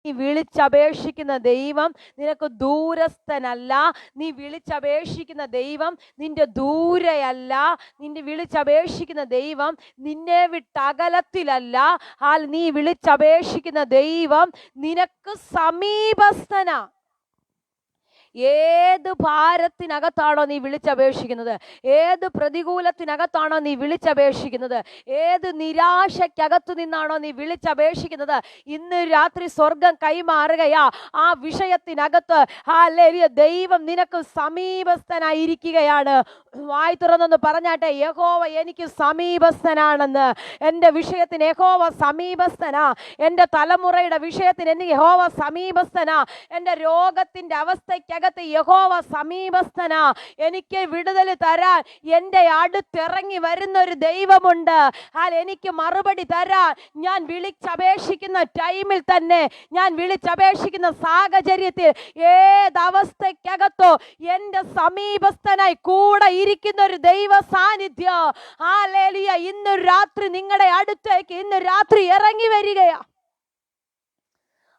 നീ വിളിച്ചപേക്ഷിക്കുന്ന ദൈവം നിനക്ക് ദൂരസ്ഥനല്ല. നീ വിളിച്ചപേക്ഷിക്കുന്ന ദൈവം നിന്റെ ദൂരെയല്ല. നിന്റെ വിളിച്ചപേക്ഷിക്കുന്ന ദൈവം നിന്നെ വിട്ടകലത്തിലല്ല. നീ വിളിച്ചപേക്ഷിക്കുന്ന ദൈവം നിനക്ക് സമീപസ്ഥനാ. ഏത് ഭാരത്തിനകത്താണോ നീ വിളിച്ചപേക്ഷിക്കുന്നത്, ഏത് പ്രതികൂലത്തിനകത്താണോ നീ വിളിച്ചപേക്ഷിക്കുന്നത്, ഏത് നിരാശയ്ക്കകത്തു നിന്നാണോ നീ വിളിച്ചപേക്ഷിക്കുന്നത്, ഇന്ന് രാത്രി സ്വർഗം കൈമാറുകയാ. ആ വിഷയത്തിനകത്ത് ഹല്ലേലൂയ ദൈവം നിനക്ക് സമീപസ്ഥനായിരിക്കുകയാണ്. വായി തുറന്നൊന്ന് പറഞ്ഞാട്ടെ, യഹോവ എനിക്ക് സമീപസ്ഥനാണെന്ന്. എൻ്റെ വിഷയത്തിന് യഹോവ സമീപസ്ഥനാ. എൻ്റെ തലമുറയുടെ വിഷയത്തിന് എനിക്ക് യഹോവ സമീപസ്ഥനാ. എൻ്റെ രോഗത്തിൻ്റെ അവസ്ഥയ്ക്ക് യഹോവ സമീപസ്ഥനാ. എനിക്ക് വിടുതൽ തരാൻ എൻ്റെ അടുത്തിറങ്ങി വരുന്ന ഒരു ദൈവമുണ്ട്. എനിക്ക് മറുപടി തരാൻ ഞാൻ വിളിച്ചപേക്ഷിക്കുന്ന ടൈമിൽ തന്നെ, ഞാൻ വിളിച്ചപേക്ഷിക്കുന്ന സാഹചര്യത്തിൽ, ഏതവസ്ഥയ്ക്കകത്തോ എൻ്റെ സമീപസ്ഥനായി കൂടെ ഇരിക്കുന്ന ഒരു ദൈവ സാന്നിധ്യം ഹല്ലേലൂയ ഇന്ന് രാത്രി നിങ്ങളുടെ അടുത്തേക്ക് ഇന്ന് രാത്രി ഇറങ്ങി വരികയാ.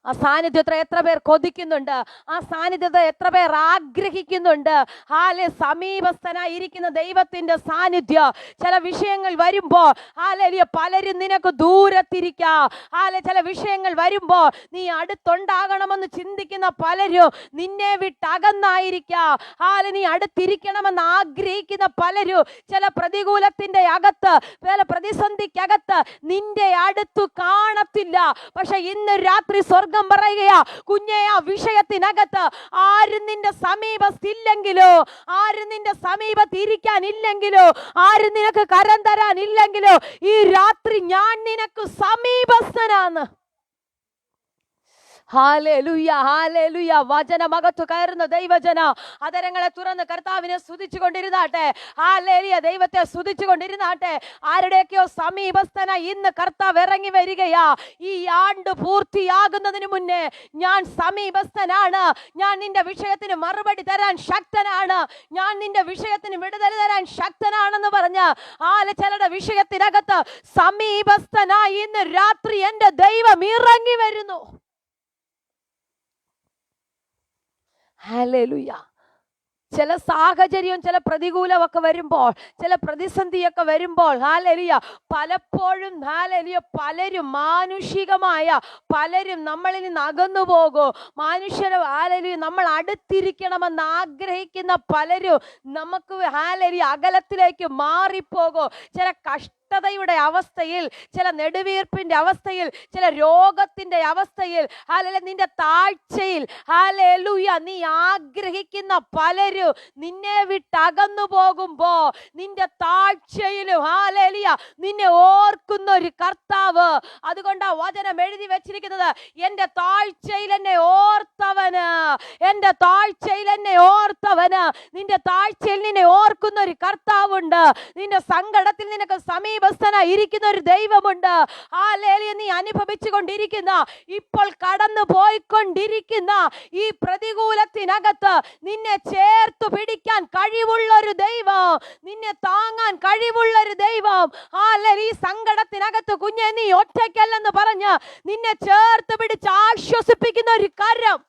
ആ സാന്നിധ്യത്തെ എത്ര പേർ കൊതിക്കുന്നുണ്ട്? ആ സാന്നിധ്യത്തെ എത്ര പേർ ആഗ്രഹിക്കുന്നുണ്ട്? സമീപസ്ഥനായിരിക്കുന്ന ദൈവത്തിന്റെ സാന്നിധ്യം. ചില വിഷയങ്ങൾ വരുമ്പോൾ പലരും നിനക്ക് ദൂരത്തിരിക്കാം. ചില വിഷയങ്ങൾ വരുമ്പോൾ നീ അടുത്തുണ്ടാകണമെന്ന് ചിന്തിക്കുന്ന പലരും നിന്നെ വിട്ടകന്നായിരിക്കാം. നീ അടുത്തിരിക്കണമെന്ന് ആഗ്രഹിക്കുന്ന പലരും ചില പ്രതികൂലത്തിന്റെ അകത്ത്, ചില പ്രതിസന്ധിക്കകത്ത് നിന്റെ അടുത്തു കാണത്തില്ല. പക്ഷെ ഇന്ന് രാത്രി സ്വർഗം പറയുകയാ, കുഞ്ഞേ, ആ വിഷയത്തിനകത്ത് ആരും നിന്റെ സമീപത്തില്ലെങ്കിലോ, ആരും നിന്റെ സമീപത്ത് ഇരിക്കാനില്ലെങ്കിലോ, ആരും നിനക്ക് കരം തരാനില്ലെങ്കിലോ, ഈ രാത്രി ഞാൻ നിനക്ക് സമീപസ്ഥനാണ്. Hallelujah, hallelujah. വചനമകത്തു കയറുന്ന ദൈവജന അതരങ്ങളെ തുറന്ന് കർത്താവിനെ സ്തുതിച്ചുകൊണ്ടിരുന്നാട്ടെ. ഹല്ലേലൂയ, ദൈവത്തെ സ്തുതിച്ചുകൊണ്ടിരുന്നാട്ടെ. ആരുടെയൊക്കെയോ സമീപസ്ഥന ഇന്ന് കർത്താവ് ഇറങ്ങി വരികയാ. ഈ ആണ്ട് പൂർത്തിയാകുന്നതിന് മുന്നേ ഞാൻ സമീപസ്ഥനാണ്. ഞാൻ നിന്റെ വിഷയത്തിന് മറുപടി തരാൻ ശക്തനാണ്. ഞാൻ നിന്റെ വിഷയത്തിന് വിടുതൽ തരാൻ ശക്തനാണെന്ന് പറഞ്ഞ് ചിലരുടെ വിഷയത്തിനകത്ത് സമീപസ്ഥനായി ഇന്ന് രാത്രി എൻ്റെ ദൈവം ഇറങ്ങി വരുന്നു. ഹല്ലേലൂയ. ചില സാഹചര്യം, ചില പ്രതികൂലമൊക്കെ വരുമ്പോൾ, ചില പ്രതിസന്ധിയൊക്കെ വരുമ്പോൾ ഹല്ലേലൂയ പലപ്പോഴും ഹല്ലേലൂയ പലരും മാനുഷികമായ പലരും നമ്മളിൽ നിന്ന് അകന്നു പോകും. മനുഷ്യരെ ഹല്ലേലൂയ നമ്മൾ അടുത്തിരിക്കണമെന്ന് ആഗ്രഹിക്കുന്ന പലരും നമുക്ക് ഹല്ലേലൂയ അകലത്തിലേക്ക് മാറിപ്പോകും. ചില കഷ്ടതയുടെ അവസ്ഥയിൽ, ചില നെടുവീർപ്പിന്റെ അവസ്ഥയിൽ, ചില രോഗത്തിന്റെ അവസ്ഥയിൽ, ഹല്ലേലൂയ നിന്റെ താഴ്ചയിൽ ഹല്ലേലൂയ നീ ആഗ്രഹിക്കുന്ന പലരും നിന്നെ വിട്ടകന്നു പോകുമ്പോ നിന്റെ താഴ്ചയിലും ഹല്ലേലൂയ നിന്നെ ഓർക്കുന്ന ഒരു കർത്താവ്. അതുകൊണ്ട് ആ വചനം എഴുതി വെച്ചിരിക്കുന്നത്, എൻ്റെ താഴ്ചയിൽ എന്നെ ഓർത്തവന്, എൻ്റെ താഴ്ചയിൽ എന്നെ ഓർത്തവന്. നിന്റെ താഴ്ചയിൽ നിന്നെ ഓർക്കുന്ന ഒരു കർത്താവുണ്ട്. നിന്റെ സങ്കടത്തിൽ നിനക്ക് സമീപസ്ഥനായി ഇരിക്കുന്ന ഒരു ദൈവമുണ്ട്. ഹല്ലേലൂയ. നീ അനുഭവിച്ചു കൊണ്ടിരിക്കുന്ന, ഇപ്പോൾ കടന്നു പോയിക്കൊണ്ടിരിക്കുന്ന ഈ പ്രതികൂലത്തിനകത്ത് നിന്നെ ചേർത്ത് പിടിക്കാൻ കഴിവുള്ള ഒരു ദൈവം, നിന്നെ താങ്ങാൻ കഴിവുള്ള ഒരു ദൈവം. ഹല്ലേലൂയ. ഈ സങ്കടത്തിനകത്ത് കുഞ്ഞെ നീ ഒറ്റയ്ക്കല്ലെന്ന് പറഞ്ഞ് നിന്നെ ചേർത്ത് പിടിച്ച് ആശ്വസിപ്പിക്കുന്ന ഒരു കരം.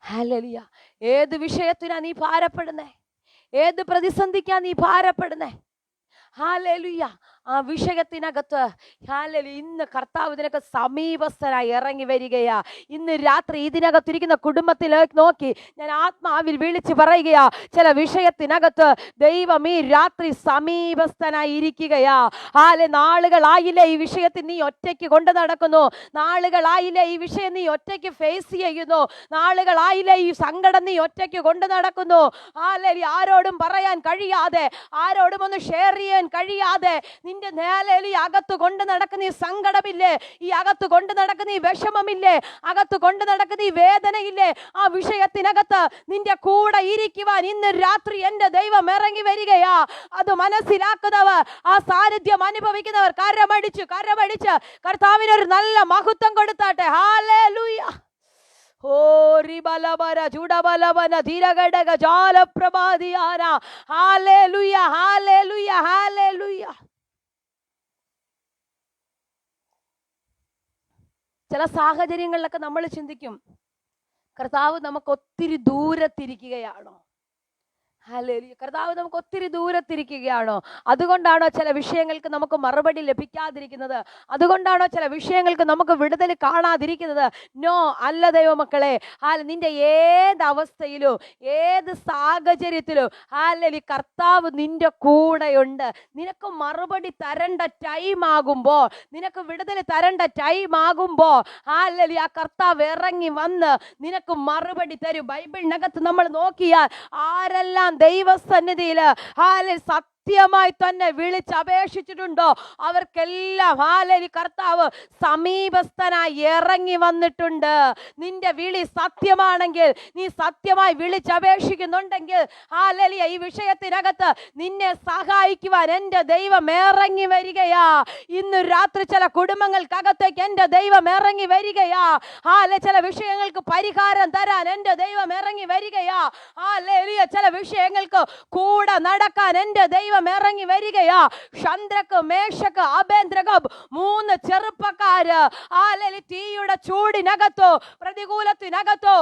ഹല്ലേലൂയ. ഏത് വിഷയത്തിനാ നീ ഭാരപ്പെടുന്നേ? ഏത് പ്രതിസന്ധിക്കാ നീ ഭാരപ്പെടുന്നേ? ഹല്ലേലൂയ. ആ വിഷയത്തിനകത്ത് ഹല്ലേലൂയ ഇന്ന് കർത്താവ് ഇതിനൊക്കെ സമീപസ്ഥനായി ഇറങ്ങി വരികയാ. ഇന്ന് രാത്രി ഇതിനകത്തിരിക്കുന്ന കുടുംബത്തിലേക്ക് നോക്കി ഞാൻ ആത്മാവിൽ വിളിച്ച് പറയുകയാ, ചില വിഷയത്തിനകത്ത് ദൈവം ഈ രാത്രി സമീപസ്ഥനായി ഇരിക്കുകയാ. നാളുകളായില്ലേ ഈ വിഷയത്തിൽ നീ ഒറ്റയ്ക്ക് കൊണ്ട് നടക്കുന്നു, നാളുകളായില്ലേ ഈ വിഷയം നീ ഒറ്റയ്ക്ക് ഫേസ് ചെയ്യുന്നു, നാളുകളായില്ലേ ഈ സങ്കടം നീ ഒറ്റയ്ക്ക് കൊണ്ട് നടക്കുന്നു. ഹല്ലേലൂയ. ആരോടും പറയാൻ കഴിയാതെ, ആരോടും ഒന്ന് ഷെയർ ചെയ്യാൻ കഴിയാതെ നിന്റെ ഹല്ലേലൂയ അകത്ത് കൊണ്ട് നടക്കുന്ന ഈ സങ്കടമില്ലേ, ഈ അകത്ത് കൊണ്ട് നടക്കുന്ന ഈ വിഷമമില്ലേ, അകത്ത് കൊണ്ട് നടക്കുന്ന ഈ വേദനയില്ലേ, ആ വിഷയത്തിനകത്ത് നിന്റെ കൂടെ ഇരിക്കുവാൻ ഇന്ന് രാത്രി എൻ്റെ ദൈവം ഇറങ്ങി വരികയാ. അത് മനസ്സിലാക്കുന്നവർ, ആ സാന്നിധ്യം അനുഭവിക്കുന്നവർ കരമടിച്ച് കർത്താവിനൊരു നല്ല മഹത്വം കൊടുത്താട്ടെ. ഹല്ലേലൂയ. ഹല്ലേലൂയ. ഹല്ലേലൂയ. ഹല്ലേലൂയ. ചില സാഹചര്യങ്ങളിലൊക്കെ നമ്മൾ ചിന്തിക്കും, കർത്താവ് നമുക്ക് ഒത്തിരി ദൂരത്തിരിക്കുകയാണോ? ഹല്ലേലൂയ. കർത്താവ് നമുക്ക് ഒത്തിരി ദൂരത്തിരിക്കുകയാണോ? അതുകൊണ്ടാണോ ചില വിഷയങ്ങൾക്ക് നമുക്ക് മറുപടി ലഭിക്കാതിരിക്കുന്നത്? അതുകൊണ്ടാണോ ചില വിഷയങ്ങൾക്ക് നമുക്ക് വിടുതൽ കാണാതിരിക്കുന്നത്? നോ, അല്ല ദൈവമക്കളെ. നിന്റെ ഏത് അവസ്ഥയിലും ഏത് സാഹചര്യത്തിലും ഹല്ലേലൂയ കർത്താവ് നിന്റെ കൂടെയുണ്ട്. നിനക്ക് മറുപടി തരേണ്ട ടൈം ആകുമ്പോൾ, നിനക്ക് വിടുതൽ തരേണ്ട ടൈം ആകുമ്പോൾ ഹല്ലേലൂയ ആ കർത്താവ് ഇറങ്ങി വന്ന് നിനക്ക് മറുപടി തരും. ബൈബിളിനകത്ത് നമ്മൾ നോക്കിയാൽ ആരെല്ലാം ദൈവസന്നിധിയില് സത്യമായി തന്നെ വിളിച്ചപേക്ഷിച്ചിട്ടുണ്ടോ അവർക്കെല്ലാം ഹല്ലേലൂയ കർത്താവ് സമീപസ്ഥനായി ഇറങ്ങി വന്നിട്ടുണ്ട്. നിന്റെ വിളി സത്യമാണെങ്കിൽ, നീ സത്യമായി വിളിച്ചപേക്ഷിക്കുന്നുണ്ടെങ്കിൽ ഹല്ലേലൂയ ഈ വിഷയത്തിനകത്ത് നിന്നെ സഹായിക്കുവാൻ എൻ്റെ ദൈവം ഇറങ്ങി വരികയാ. ഇന്ന് രാത്രി ചില കുടുംബങ്ങൾക്കകത്തേക്ക് എൻ്റെ ദൈവം ഇറങ്ങി വരികയാ. ചില വിഷയങ്ങൾക്ക് പരിഹാരം തരാൻ എൻ്റെ ദൈവം ഇറങ്ങി വരികയാ. ഹല്ലേലൂയ ചില വിഷയങ്ങൾക്ക് കൂടെ നടക്കാൻ എൻ്റെ ദൈവം ഇറങ്ങി വരികയാ. ശദ്രക്ക്, മേശക്ക്, അബേദ്നെഗോ 3 ചെറുപ്പക്കാര് തീയുടെ ചൂടിനകത്തോ പ്രതികൂലത്തിനകത്തോ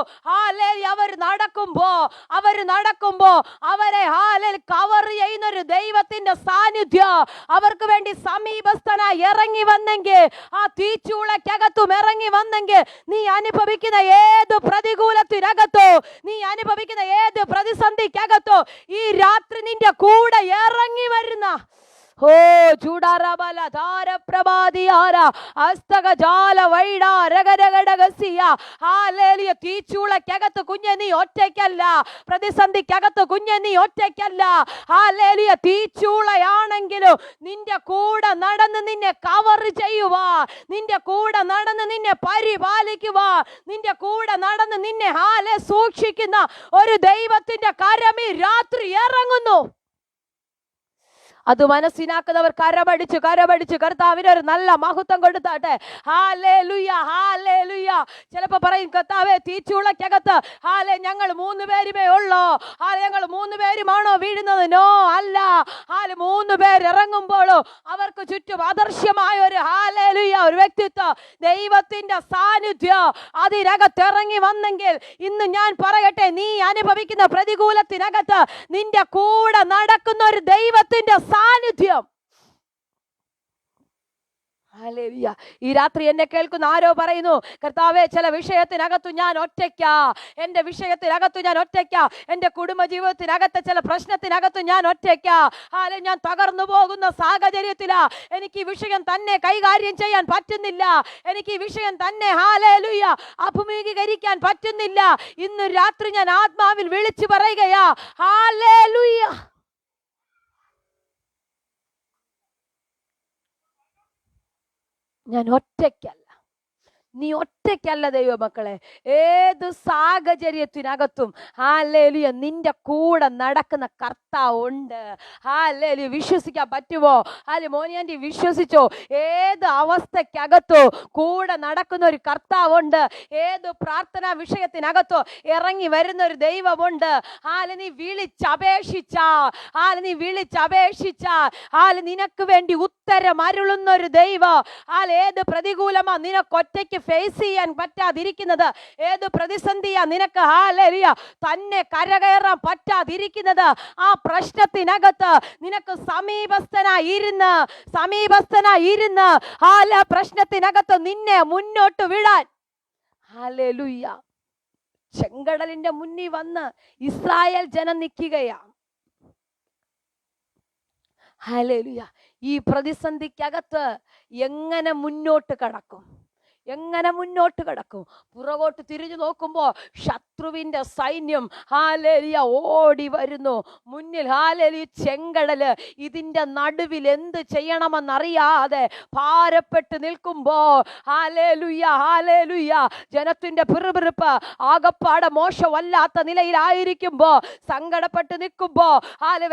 അവർ നടക്കുമ്പോ അവരെ കവർ ചെയ്യുന്ന ഒരു ദൈവത്തിന്റെ സാന്നിധ്യം അവർക്ക് വേണ്ടി സമീപസ്ഥനായി ഇറങ്ങി വന്നെങ്കിൽ, ആ തീച്ചൂളക്കകത്തും ഇറങ്ങി വന്നെങ്കിൽ, നീ അനുഭവിക്കുന്ന ഏത് പ്രതികൂലത്തിനകത്തോ, നീ അനുഭവിക്കുന്ന ഏത് പ്രതിസന്ധിക്കകത്തോ ഈ രാത്രി നിന്റെ കൂടെ ഇറങ്ങി വരുന്ന ചൂടാറബല ധാരപ്രഭാതിയാര അസ്തകജാല വൈഡ രഗരഗടഗസിയ ഹല്ലേലൂയ തീച്ചൂളക്കകത്ത് കുഞ്ഞെ നീ ഒറ്റയ്ക്കല്ല. പ്രതിസന്ധിക്കകത്ത് കുഞ്ഞെ നീ ഒറ്റയ്ക്കല്ല. ഹല്ലേലൂയ തീച്ചൂളയാണെങ്കിലും നിന്റെ കൂടെ നടന്ന് നിന്നെ കവർ ചെയ്യുവാ, നിന്റെ കൂടെ നടന്ന് നിന്നെ പരിപാലിക്കുവാ, നിന്റെ കൂടെ നടന്ന് നിന്നെ സൂക്ഷിക്കുന്ന ഒരു ദൈവത്തിന്റെ കരം ഈ രാത്രി ഇറങ്ങുന്നു. അത് മനസ്സിലാക്കുന്നവർ കരമടിച്ച് കർത്താവിന് ഒരു നല്ല മഹത്വം കൊടുത്താട്ടെ. Hallelujah, hallelujah. ചിലപ്പോ പറയും, കർത്താവേ തീച്ചൂളക്കകത്ത് ഞങ്ങൾ 3 പേരുമേ ഉള്ളോ? ഞങ്ങൾ 3 പേരുമാണോ വീഴുന്നത്? നോ, അല്ല. 3 പേര് ഇറങ്ങുമ്പോഴോ അവർക്ക് ചുറ്റും അദർശ്യമായ ഒരു ഹല്ലേലൂയ ഒരു വ്യക്തിത്വം, ദൈവത്തിന്റെ സാന്നിധ്യം അതിനകത്ത് ഇറങ്ങി വന്നെങ്കിൽ, ഇന്ന് ഞാൻ പറയട്ടെ, നീ അനുഭവിക്കുന്ന പ്രതികൂലത്തിനകത്ത് നിന്റെ കൂടെ നടക്കുന്ന ഒരു ദൈവത്തിന്റെ സാന്നിധ്യം. ഹല്ലേലൂയ. ഈ രാത്രി എന്നെ കേൾക്കുന്ന ആരോ പറയുന്നു, കർത്താവേ ചില വിഷയത്തിനകത്തു ഞാൻ ഒറ്റയ്ക്കാ, എൻ്റെ വിഷയത്തിനകത്തു ഞാൻ ഒറ്റയ്ക്കാ, എൻ്റെ കുടുംബ ജീവിതത്തിനകത്ത് ചില പ്രശ്നത്തിനകത്ത് ഞാൻ ഒറ്റയ്ക്കാ, ഞാൻ തകർന്നു പോകുന്ന സാഹചര്യത്തിലാ, എനിക്ക് ഈ വിഷയം തന്നെ കൈകാര്യം ചെയ്യാൻ പറ്റുന്നില്ല, എനിക്ക് ഈ വിഷയം തന്നെ ഹല്ലേലൂയ അഭിമുഖീകരിക്കാൻ പറ്റുന്നില്ല. ഇന്ന് രാത്രി ഞാൻ ആത്മാവിൽ വിളിച്ചു പറയുകയാ, ഹല്ലേലൂയ, ഞാൻ ഒറ്റയ്ക്കല്ല. നീ ഒറ്റയ്ക്കല്ല ദൈവമക്കളെ. ഏത് സാഹചര്യത്തിനകത്തും ഹല്ലേലൂയ നിന്റെ കൂടെ നടക്കുന്ന കർത്താവ് ഉണ്ട്. ഹല്ലേലൂയ. വിശ്വസിക്കാൻ പറ്റുമോ? മോനിയാൻറ്റി വിശ്വസിച്ചോ? ഏത് അവസ്ഥക്കകത്തോ കൂടെ നടക്കുന്ന ഒരു കർത്താവുണ്ട്. ഏത് പ്രാർത്ഥനാ വിഷയത്തിനകത്തോ ഇറങ്ങി വരുന്ന ഒരു ദൈവമുണ്ട്. നീ വിളിച്ചപേക്ഷിച്ചാൽ നിനക്ക് വേണ്ടി ഉത്തരം അരുളുന്ന ഒരു ദൈവം. ഏത് പ്രതികൂലമാ നിനക്ക് ഒറ്റയ്ക്ക് ഫേസ് ചെയ്യാൻ പറ്റാതിരിക്കുന്നത്, ഏത് പ്രതിസന്ധിയാ നിനക്ക് ഹല്ലേലൂയ തന്നെ കരകയറാൻ പറ്റാതിരിക്കുന്നത്, ആ പ്രശ്നത്തിനകത്ത് നിനക്ക് സമീപസ്ഥനായിരുന്ന് പ്രശ്നത്തിനകത്ത് നിന്നെ മുന്നോട്ട് വിടാൻ ഹല്ലേലൂയ ചെങ്കടലിന്റെ മുന്നിൽ വന്ന് ഇസ്രായേൽ ജനം നിൽക്കുകയാണ്. ഹല്ലേലൂയ. ഈ പ്രതിസന്ധിക്കകത്ത് എങ്ങനെ മുന്നോട്ട് കടക്കും? പുറകോട്ട് തിരിഞ്ഞു നോക്കുമ്പോൾ ശത്രുവിന്റെ സൈന്യം ഹല്ലേലൂയ ഓടി വരുന്നു. മുന്നിൽ ഹല്ലേലൂയ ചെങ്കടല്. ഇതിന്റെ നടുവിൽ എന്ത് ചെയ്യണമെന്നറിയാതെ ഭാരപ്പെട്ട് നിൽക്കുമ്പോ ഹല്ലേലൂയ ജനത്തിന്റെ പിറുപിറുപ്പ് ആകപ്പാടെ മോശമല്ലാത്ത നിലയിലായിരിക്കുമ്പോ, സങ്കടപ്പെട്ട് നിൽക്കുമ്പോ,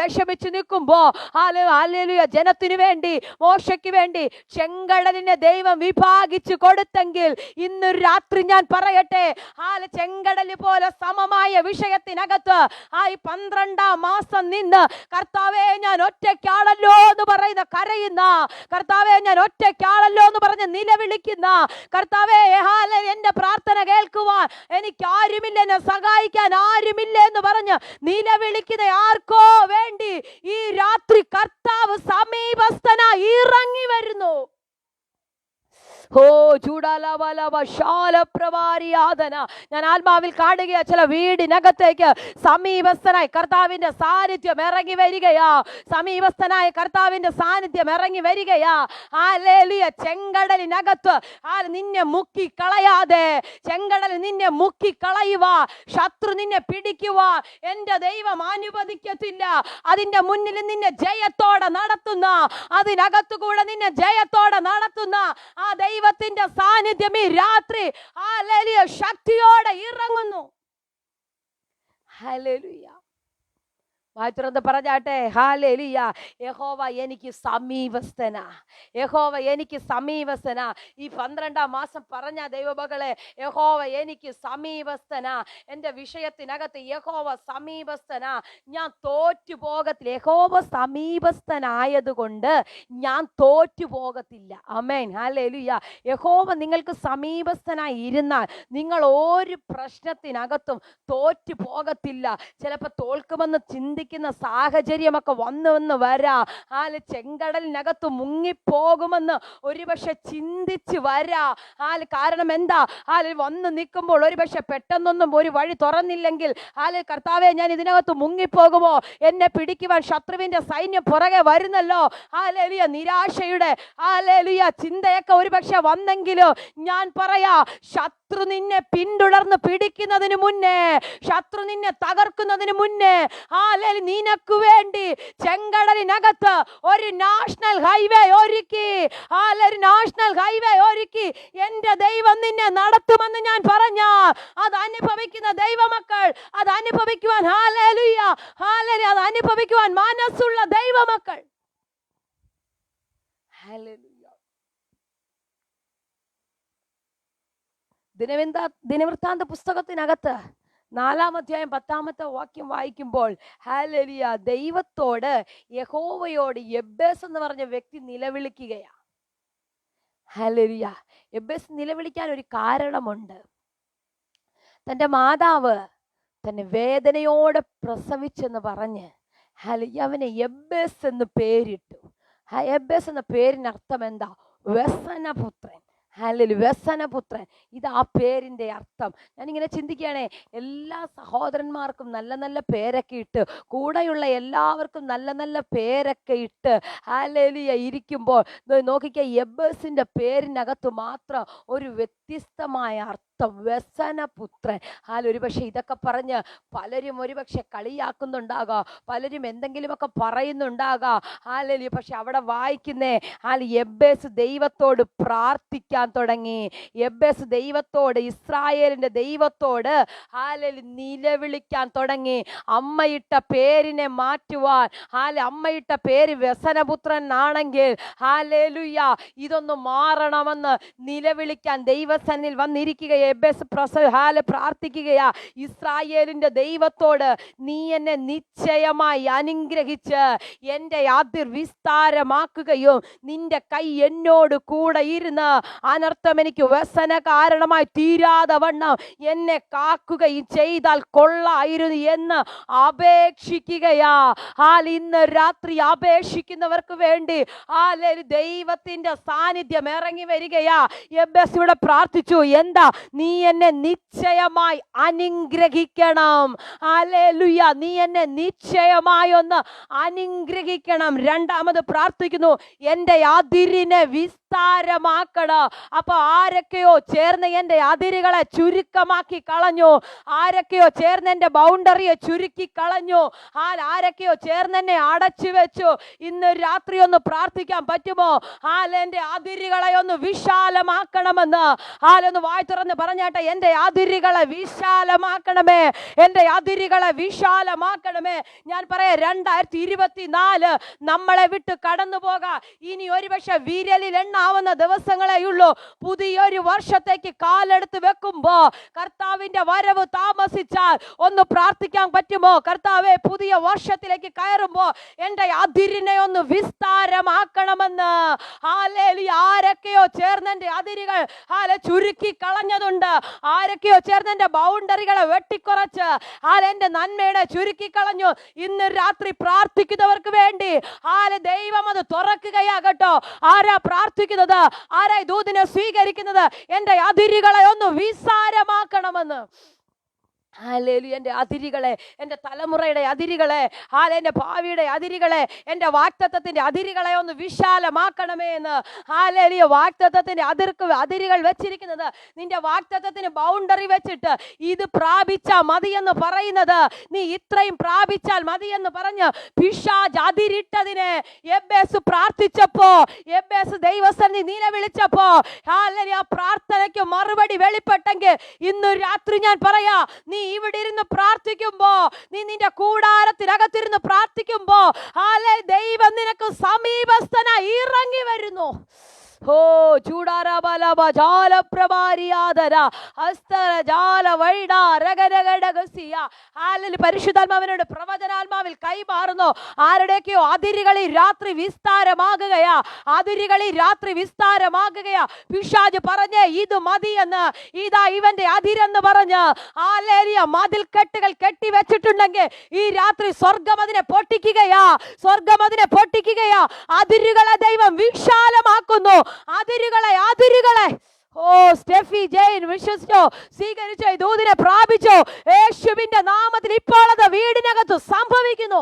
വിഷമിച്ച് നിൽക്കുമ്പോ ഹല്ലേലൂയ ജനത്തിനു വേണ്ടി, മോശയ്ക്ക് വേണ്ടി ചെങ്കടലിനെ ദൈവം വിഭാഗിച്ചു കൊടുത്ത ഉണ്ടെങ്കിൽ ഇന്ന് രാത്രി ഞാൻ പറയട്ടെ, ചെങ്കടല് പോലെ സമമായ വിഷയത്തിനകത്ത് ഈ 12-ാം മാസം നിന്ന് കർത്താവേ ഞാൻ ഒറ്റയ്ക്കാണല്ലോ എന്ന് പറയുന്ന കരയുന്ന, കർത്താവേ ഞാൻ ഒറ്റയ്ക്കാണല്ലോ എന്ന് പറഞ്ഞ് നിലവിളിക്കുന്ന, കർത്താവേ എന്റെ പ്രാർത്ഥന കേൾക്കുവാൻ എനിക്ക് ആരുമില്ല, എന്നെ സഹായിക്കാൻ ആരുമില്ല എന്ന് പറഞ്ഞ് നിലവിളിക്കുന്ന ആർക്കോ വേണ്ടി ഈ രാത്രി കർത്താവ് സമീപസ്ഥനായി ഇറങ്ങി വരുന്നു. ഞാൻ ആത്മാവിൽ കാണുകയാ, ചില വീടിനകത്തേക്ക് സമീപസ്ഥനായി കർത്താവിന്റെ സാന്നിധ്യം ഇറങ്ങി വരികയാ. സമീപസ്ഥനായ കർത്താവിന്റെ സാന്നിധ്യം ഇറങ്ങി വരികയാ. ഹല്ലേലൂയ. ചെങ്കടലിനകത്ത് നിന്നെ മുക്കി കളയാതെ, ചെങ്കടൽ നിന്നെ മുക്കി കളയുക, ശത്രു നിന്നെ പിടിക്കുക എന്റെ ദൈവം അനുവദിക്കത്തില്ല. അതിന്റെ മുന്നിൽ നിന്നെ ജയത്തോടെ നടത്തുന്ന, അതിനകത്തു കൂടെ നിന്നെ ജയത്തോടെ നടത്തുന്ന ആ ദൈവത്തിന്റെ സാന്നിധ്യം ഈ രാത്രി ഹല്ലേലൂയ ശക്തിയോടെ ഇറങ്ങുന്നു. ഹല്ലേലൂയ. വായിത്തുറന്ന് പറഞ്ഞാട്ടെ, ഹല്ലേലൂയ. യഹോവ എനിക്ക് സമീപസ്ഥനാ, യഹോവ എനിക്ക് സമീപസ്ഥനാ. ഈ 12-ാം മാസം പറഞ്ഞ ദൈവമകളെ, യഹോവ എനിക്ക് സമീപസ്ഥനാ. എൻ്റെ വിഷയത്തിനകത്ത് യഹോവ സമീപസ്ഥനാ. ഞാൻ തോറ്റു പോകത്തില്ല. യഹോവ സമീപസ്ഥനായതുകൊണ്ട് ഞാൻ തോറ്റു പോകത്തില്ല. ആമേൻ. ഹല്ലേലൂയ. യഹോവ നിങ്ങൾക്ക് സമീപസ്ഥനായി ഇരുന്നാൽ നിങ്ങൾ ഒരു പ്രശ്നത്തിനകത്തും തോറ്റു പോകത്തില്ല. ചിലപ്പോൾ തോൽക്കുമെന്ന് ചിന്തിക്കുന്ന സാഹചര്യമൊക്കെ വന്നു വരാ. ചെങ്കടലിനകത്ത് മുങ്ങിപ്പോകുമെന്ന് ഒരുപക്ഷെ ചിന്തിച്ച് വരാ. കാരണം എന്താ? വന്ന് നിൽക്കുമ്പോൾ ഒരുപക്ഷെ പെട്ടെന്നൊന്നും ഒരു വഴി തുറന്നില്ലെങ്കിൽ കർത്താവേ ഞാൻ ഇതിനകത്ത് മുങ്ങിപ്പോകുമോ, എന്നെ പിടിക്കുവാൻ ശത്രുവിന്റെ സൈന്യം പുറകെ വരുന്നല്ലോ. ഹല്ലേലൂയ. നിരാശയുടെ ചിന്തയൊക്കെ ഒരുപക്ഷെ വന്നെങ്കിലും ഞാൻ പറയാ, ശത്രു നിന്നെ പിന്തുടർന്ന് പിടിക്കുന്നതിന് മുന്നേ, ശത്രു നിന്നെ തകർക്കുന്നതിന് മുന്നേ നിനക്ക് വേണ്ടി ചെങ്കടലിനകത്ത് ഒരു നാഷണൽ ഹൈവേ ഒരുക്കി, ഒരു നാഷണൽ ഹൈവേ ഒരുക്കി എന്റെ ദൈവം നിന്നെ നടത്തുമെന്ന് ഞാൻ പറഞ്ഞാൽ അത് അനുഭവിക്കുന്ന ദൈവമക്കൾ, അത് അനുഭവിക്കുവാൻ ഹല്ലേലൂയ ഹല്ലേലൂയ അത് അനുഭവിക്കുവാൻ മനസ്സുള്ള ദൈവമക്കൾ. ഹല്ലേലൂയ. ദിനവൃത്താന്ത പുസ്തകത്തിനകത്ത് 4-ാം അധ്യായം 10-ാമത്തെ വാക്യം വായിക്കുമ്പോൾ ഹല്ലേലൂയ ദൈവത്തോട്, യഹോവയോട് യബ്ബേസ് എന്ന് പറഞ്ഞ വ്യക്തി നിലവിളിക്കുകയാ. ഹല്ലേലൂയ. യബ്ബേസ് നിലവിളിക്കാൻ ഒരു കാരണമുണ്ട്. തൻ്റെ മാതാവ് തന്നെ വേദനയോടെ പ്രസവിച്ചെന്ന് പറഞ്ഞ് അവനെ യബ്ബേസ് എന്ന് പേരിട്ടു. യബ്ബേസ് എന്ന പേരിനർത്ഥം എന്താ? വ്യസനപുത്രൻ. ഹല്ലേലൂയ. വ്യസനപുത്രൻ. ഇത് ആ പേരിന്റെ അർത്ഥം. ഞാനിങ്ങനെ ചിന്തിക്കുകയാണേ, എല്ലാ സഹോദരന്മാർക്കും നല്ല നല്ല പേരൊക്കെ ഇട്ട്, കൂടെയുള്ള എല്ലാവർക്കും നല്ല നല്ല പേരൊക്കെ ഇട്ട് ഹല്ലേലൂയ ഇരിക്കുമ്പോൾ നോക്കിക്കുക, യബ്ബേസിന്റെ പേരിനകത്ത് മാത്രം ഒരു വ്യത്യസ്തമായ അർത്ഥം, വ്യസനപുത്രൻ. ഒരുപക്ഷെ ഇതൊക്കെ പറഞ്ഞ് പലരും ഒരുപക്ഷെ കളിയാക്കുന്നുണ്ടാകാം, പലരും എന്തെങ്കിലുമൊക്കെ പറയുന്നുണ്ടാകാം. ഹല്ലേലൂയ. പക്ഷെ അവിടെ വായിക്കുന്നേ, യബ്ബേസ് ദൈവത്തോട് പ്രാർത്ഥിക്കാൻ തുടങ്ങി. യബ്ബേസ് ദൈവത്തോട്, ഇസ്രായേലിന്റെ ദൈവത്തോട് നിലവിളിക്കാൻ തുടങ്ങി. അമ്മയിട്ട പേരിനെ മാറ്റുവാൻ, അമ്മയിട്ട പേര് വ്യസനപുത്രൻ ആണെങ്കിൽ ഹല്ലേലൂയ ഇതൊന്ന് മാറണമെന്ന് നിലവിളിക്കാൻ ദൈവസന്നിധിയിൽ വന്നിരിക്കുക. യബ്ബേസ് പ്രാർത്ഥിക്കുകയാ, ഇസ്രായേലിന്റെ ദൈവത്തോട് നീ എന്നെ നിശ്ചയമായി അനുഗ്രഹിച്ച് എൻ്റെ അതിർ വിസ്താരമാക്കുകയും നിന്റെ കൈ എന്നോട് കൂടെ ഇരുന്ന് അനർത്ഥം എനിക്ക് വ്യസന കാരണമായി തീരാതെ വണ്ണം എന്നെ കാക്കുകയും ചെയ്താൽ കൊള്ളായിരുന്നു എന്ന് അപേക്ഷിക്കുകയാ. ഇന്ന് രാത്രി അപേക്ഷിക്കുന്നവർക്ക് വേണ്ടി ദൈവത്തിന്റെ സാന്നിധ്യം ഇറങ്ങി വരികയാ. യബ്ബേസ് ഇവിടെ പ്രാർത്ഥിച്ചു, എന്താ? നീ എന്നെ നിശ്ചയമായി അനുഗ്രഹിക്കണം. ഹല്ലേലൂയ. നീ എന്നെ നിശ്ചയമായി ഒന്ന് അനുഗ്രഹിക്കണം. രണ്ടാമത് പ്രാർത്ഥിക്കുന്നു, എൻ്റെ അതിരിനെ വിസ്താരമാക്കണം. അപ്പൊ ആരൊക്കെയോ ചേർന്ന് എൻ്റെ അതിരുകളെ ചുരുക്കമാക്കി കളഞ്ഞു, ആരൊക്കെയോ ചേർന്ന് എൻ്റെ ബൗണ്ടറിയെ ചുരുക്കി കളഞ്ഞു, ആരൊക്കെയോ ചേർന്ന് എന്നെ അടച്ചു വെച്ചു. ഇന്ന് രാത്രി ഒന്ന് പ്രാർത്ഥിക്കാൻ പറ്റുമോ? എൻ്റെ അതിരുകളെ ഒന്ന് വിശാലമാക്കണമെന്ന്. ഒന്ന് വായി തുറന്ന് പറഞ്ഞാട്ടെ, എൻ്റെ അതിരുകളെ വിശാലമാക്കണമേ, എൻ്റെ അതിരുകളെ വിശാലമാക്കണമേ. ഞാൻ പറയാം, 2024 നമ്മളെ വിട്ട് കടന്നു പോകാം. ഇനി ഒരുപക്ഷെ വിരലിൽ എണ്ണ എണ്ണാവുന്ന ദിവസങ്ങളെയുള്ളൂ. പുതിയൊരു വർഷത്തേക്ക് കാലെടുത്ത് വെക്കുമ്പോ കർത്താവിന്റെ വരവ് താമസിച്ചാൽ ഒന്ന് പ്രാർത്ഥിക്കാൻ പറ്റുമോ? കർത്താവേ, പുതിയ വർഷത്തിലേക്ക് കയറുമ്പോ എന്റെ അതിരിനെ ഒന്ന് വിസ്താരമാക്കണമെന്ന്. ഹല്ലേലൂയ. ആരൊക്കെയോ ചേർന്ന് എന്റെ അതിരുകൾ ചുരുക്കി കളഞ്ഞതുണ്ട്. ആരൊക്കെയോ ചേർന്ന് എന്റെ ബൗണ്ടറികളെ വെട്ടിക്കുറച്ച് എന്റെ നന്മയുടെ ചുരുക്കി കളഞ്ഞു. ഇന്ന് രാത്രി പ്രാർത്ഥിക്കുന്നവർക്ക് വേണ്ടി ദൈവം അത് തുറക്കുകയാകട്ടോ. ആരാ പ്രാർത്ഥിക്കുന്നത്? ആരാ ദൂതിനെ സ്വീകരിക്കുന്നത്? എന്റെ അതിരുകളെ ഒന്ന് വിസ്താരമാക്കണമെന്ന്. ഹല്ലേലൂയ. എൻ്റെ അതിരുകളെ, എൻ്റെ തലമുറയുടെ അതിരുകളെ, എൻ്റെ ഭാവിയുടെ അതിരുകളെ, എൻ്റെ വാഗ്ദത്തത്തിൻ്റെ അതിരുകളെ ഒന്ന് വിശാലമാക്കണമേ എന്ന്. ഹല്ലേലൂയ. വാഗ്ദത്തത്തിൻ്റെ അതിരുകൾ വെച്ചിരിക്കുന്നത്, നിന്റെ വാഗ്ദത്തത്തിന് ബൗണ്ടറി വെച്ചിട്ട് ഇത് പ്രാപിച്ചാൽ മതിയെന്ന് പറയുന്നത്, നീ ഇത്രയും പ്രാപിച്ചാൽ മതിയെന്ന് പറഞ്ഞ് പിശാച് അതിരിട്ടതിനെ എബ്ബേസ് പ്രാർത്ഥിച്ചപ്പോ, എബ്ബേസ് ദൈവസന്നിധി നിലവിളിച്ചപ്പോ, ഹല്ലേലൂയ, പ്രാർത്ഥനയ്ക്ക് മറുപടി വെളിപ്പെട്ടെങ്കിൽ ഇന്ന് രാത്രി ഞാൻ പറയാ, നീ ഇവിടെ ഇരുന്ന് പ്രാർത്ഥിക്കുമ്പോ, നീ നിന്റെ കൂടാരത്തിനകത്തിരുന്ന് പ്രാർത്ഥിക്കുമ്പോ ദൈവം നിനക്ക് സമീപസ്ഥനായി ഇറങ്ങി വരുന്നു. ഓ ചൂടാരബലബ ജാലപ്രഭാരിയാദര ഹസ്തര ജാല വൈഡ രഗരഗടഗസിയ. ഹല്ലേലൂയ. പരിശുദ്ധാത്മാവിനോട് പ്രവചനാത്മാവിൽ കൈമാറുന്നു. ആരുടെയൊക്കെയോ അതിരുകളിൽ രാത്രി വിസ്താരമാകുകയാ. അതിരുകളിൽ രാത്രി വിസ്താരമാകുകയാ. പിശാച് പറഞ്ഞേ ഇത് മതിയെന്ന്. ഇതാ ഇവന്റെ അതിരെന്ന് പറഞ്ഞ് ഹല്ലേലൂയ മതിൽ കെട്ടുകൾ കെട്ടിവെച്ചിട്ടുണ്ടെങ്കിൽ ഈ രാത്രി സ്വർഗം അതിനെ പൊട്ടിക്കുകയാ. സ്വർഗം അതിനെ പൊട്ടിക്കുകയാ. അതിരുകളെ ദൈവം വിശാലമാക്കുന്നു. അതിരുകളെ ഓ സ്റ്റെഫി ജെയിൻ വിശ്വസിച്ചോ, സ്വീകരിച്ചോ, ദൂതിനെ പ്രാപിച്ചോ. യേശുവിന്റെ നാമത്തിൽ ഇപ്പോൾ അത് വീടിനകത്ത് സംഭവിക്കുന്നു.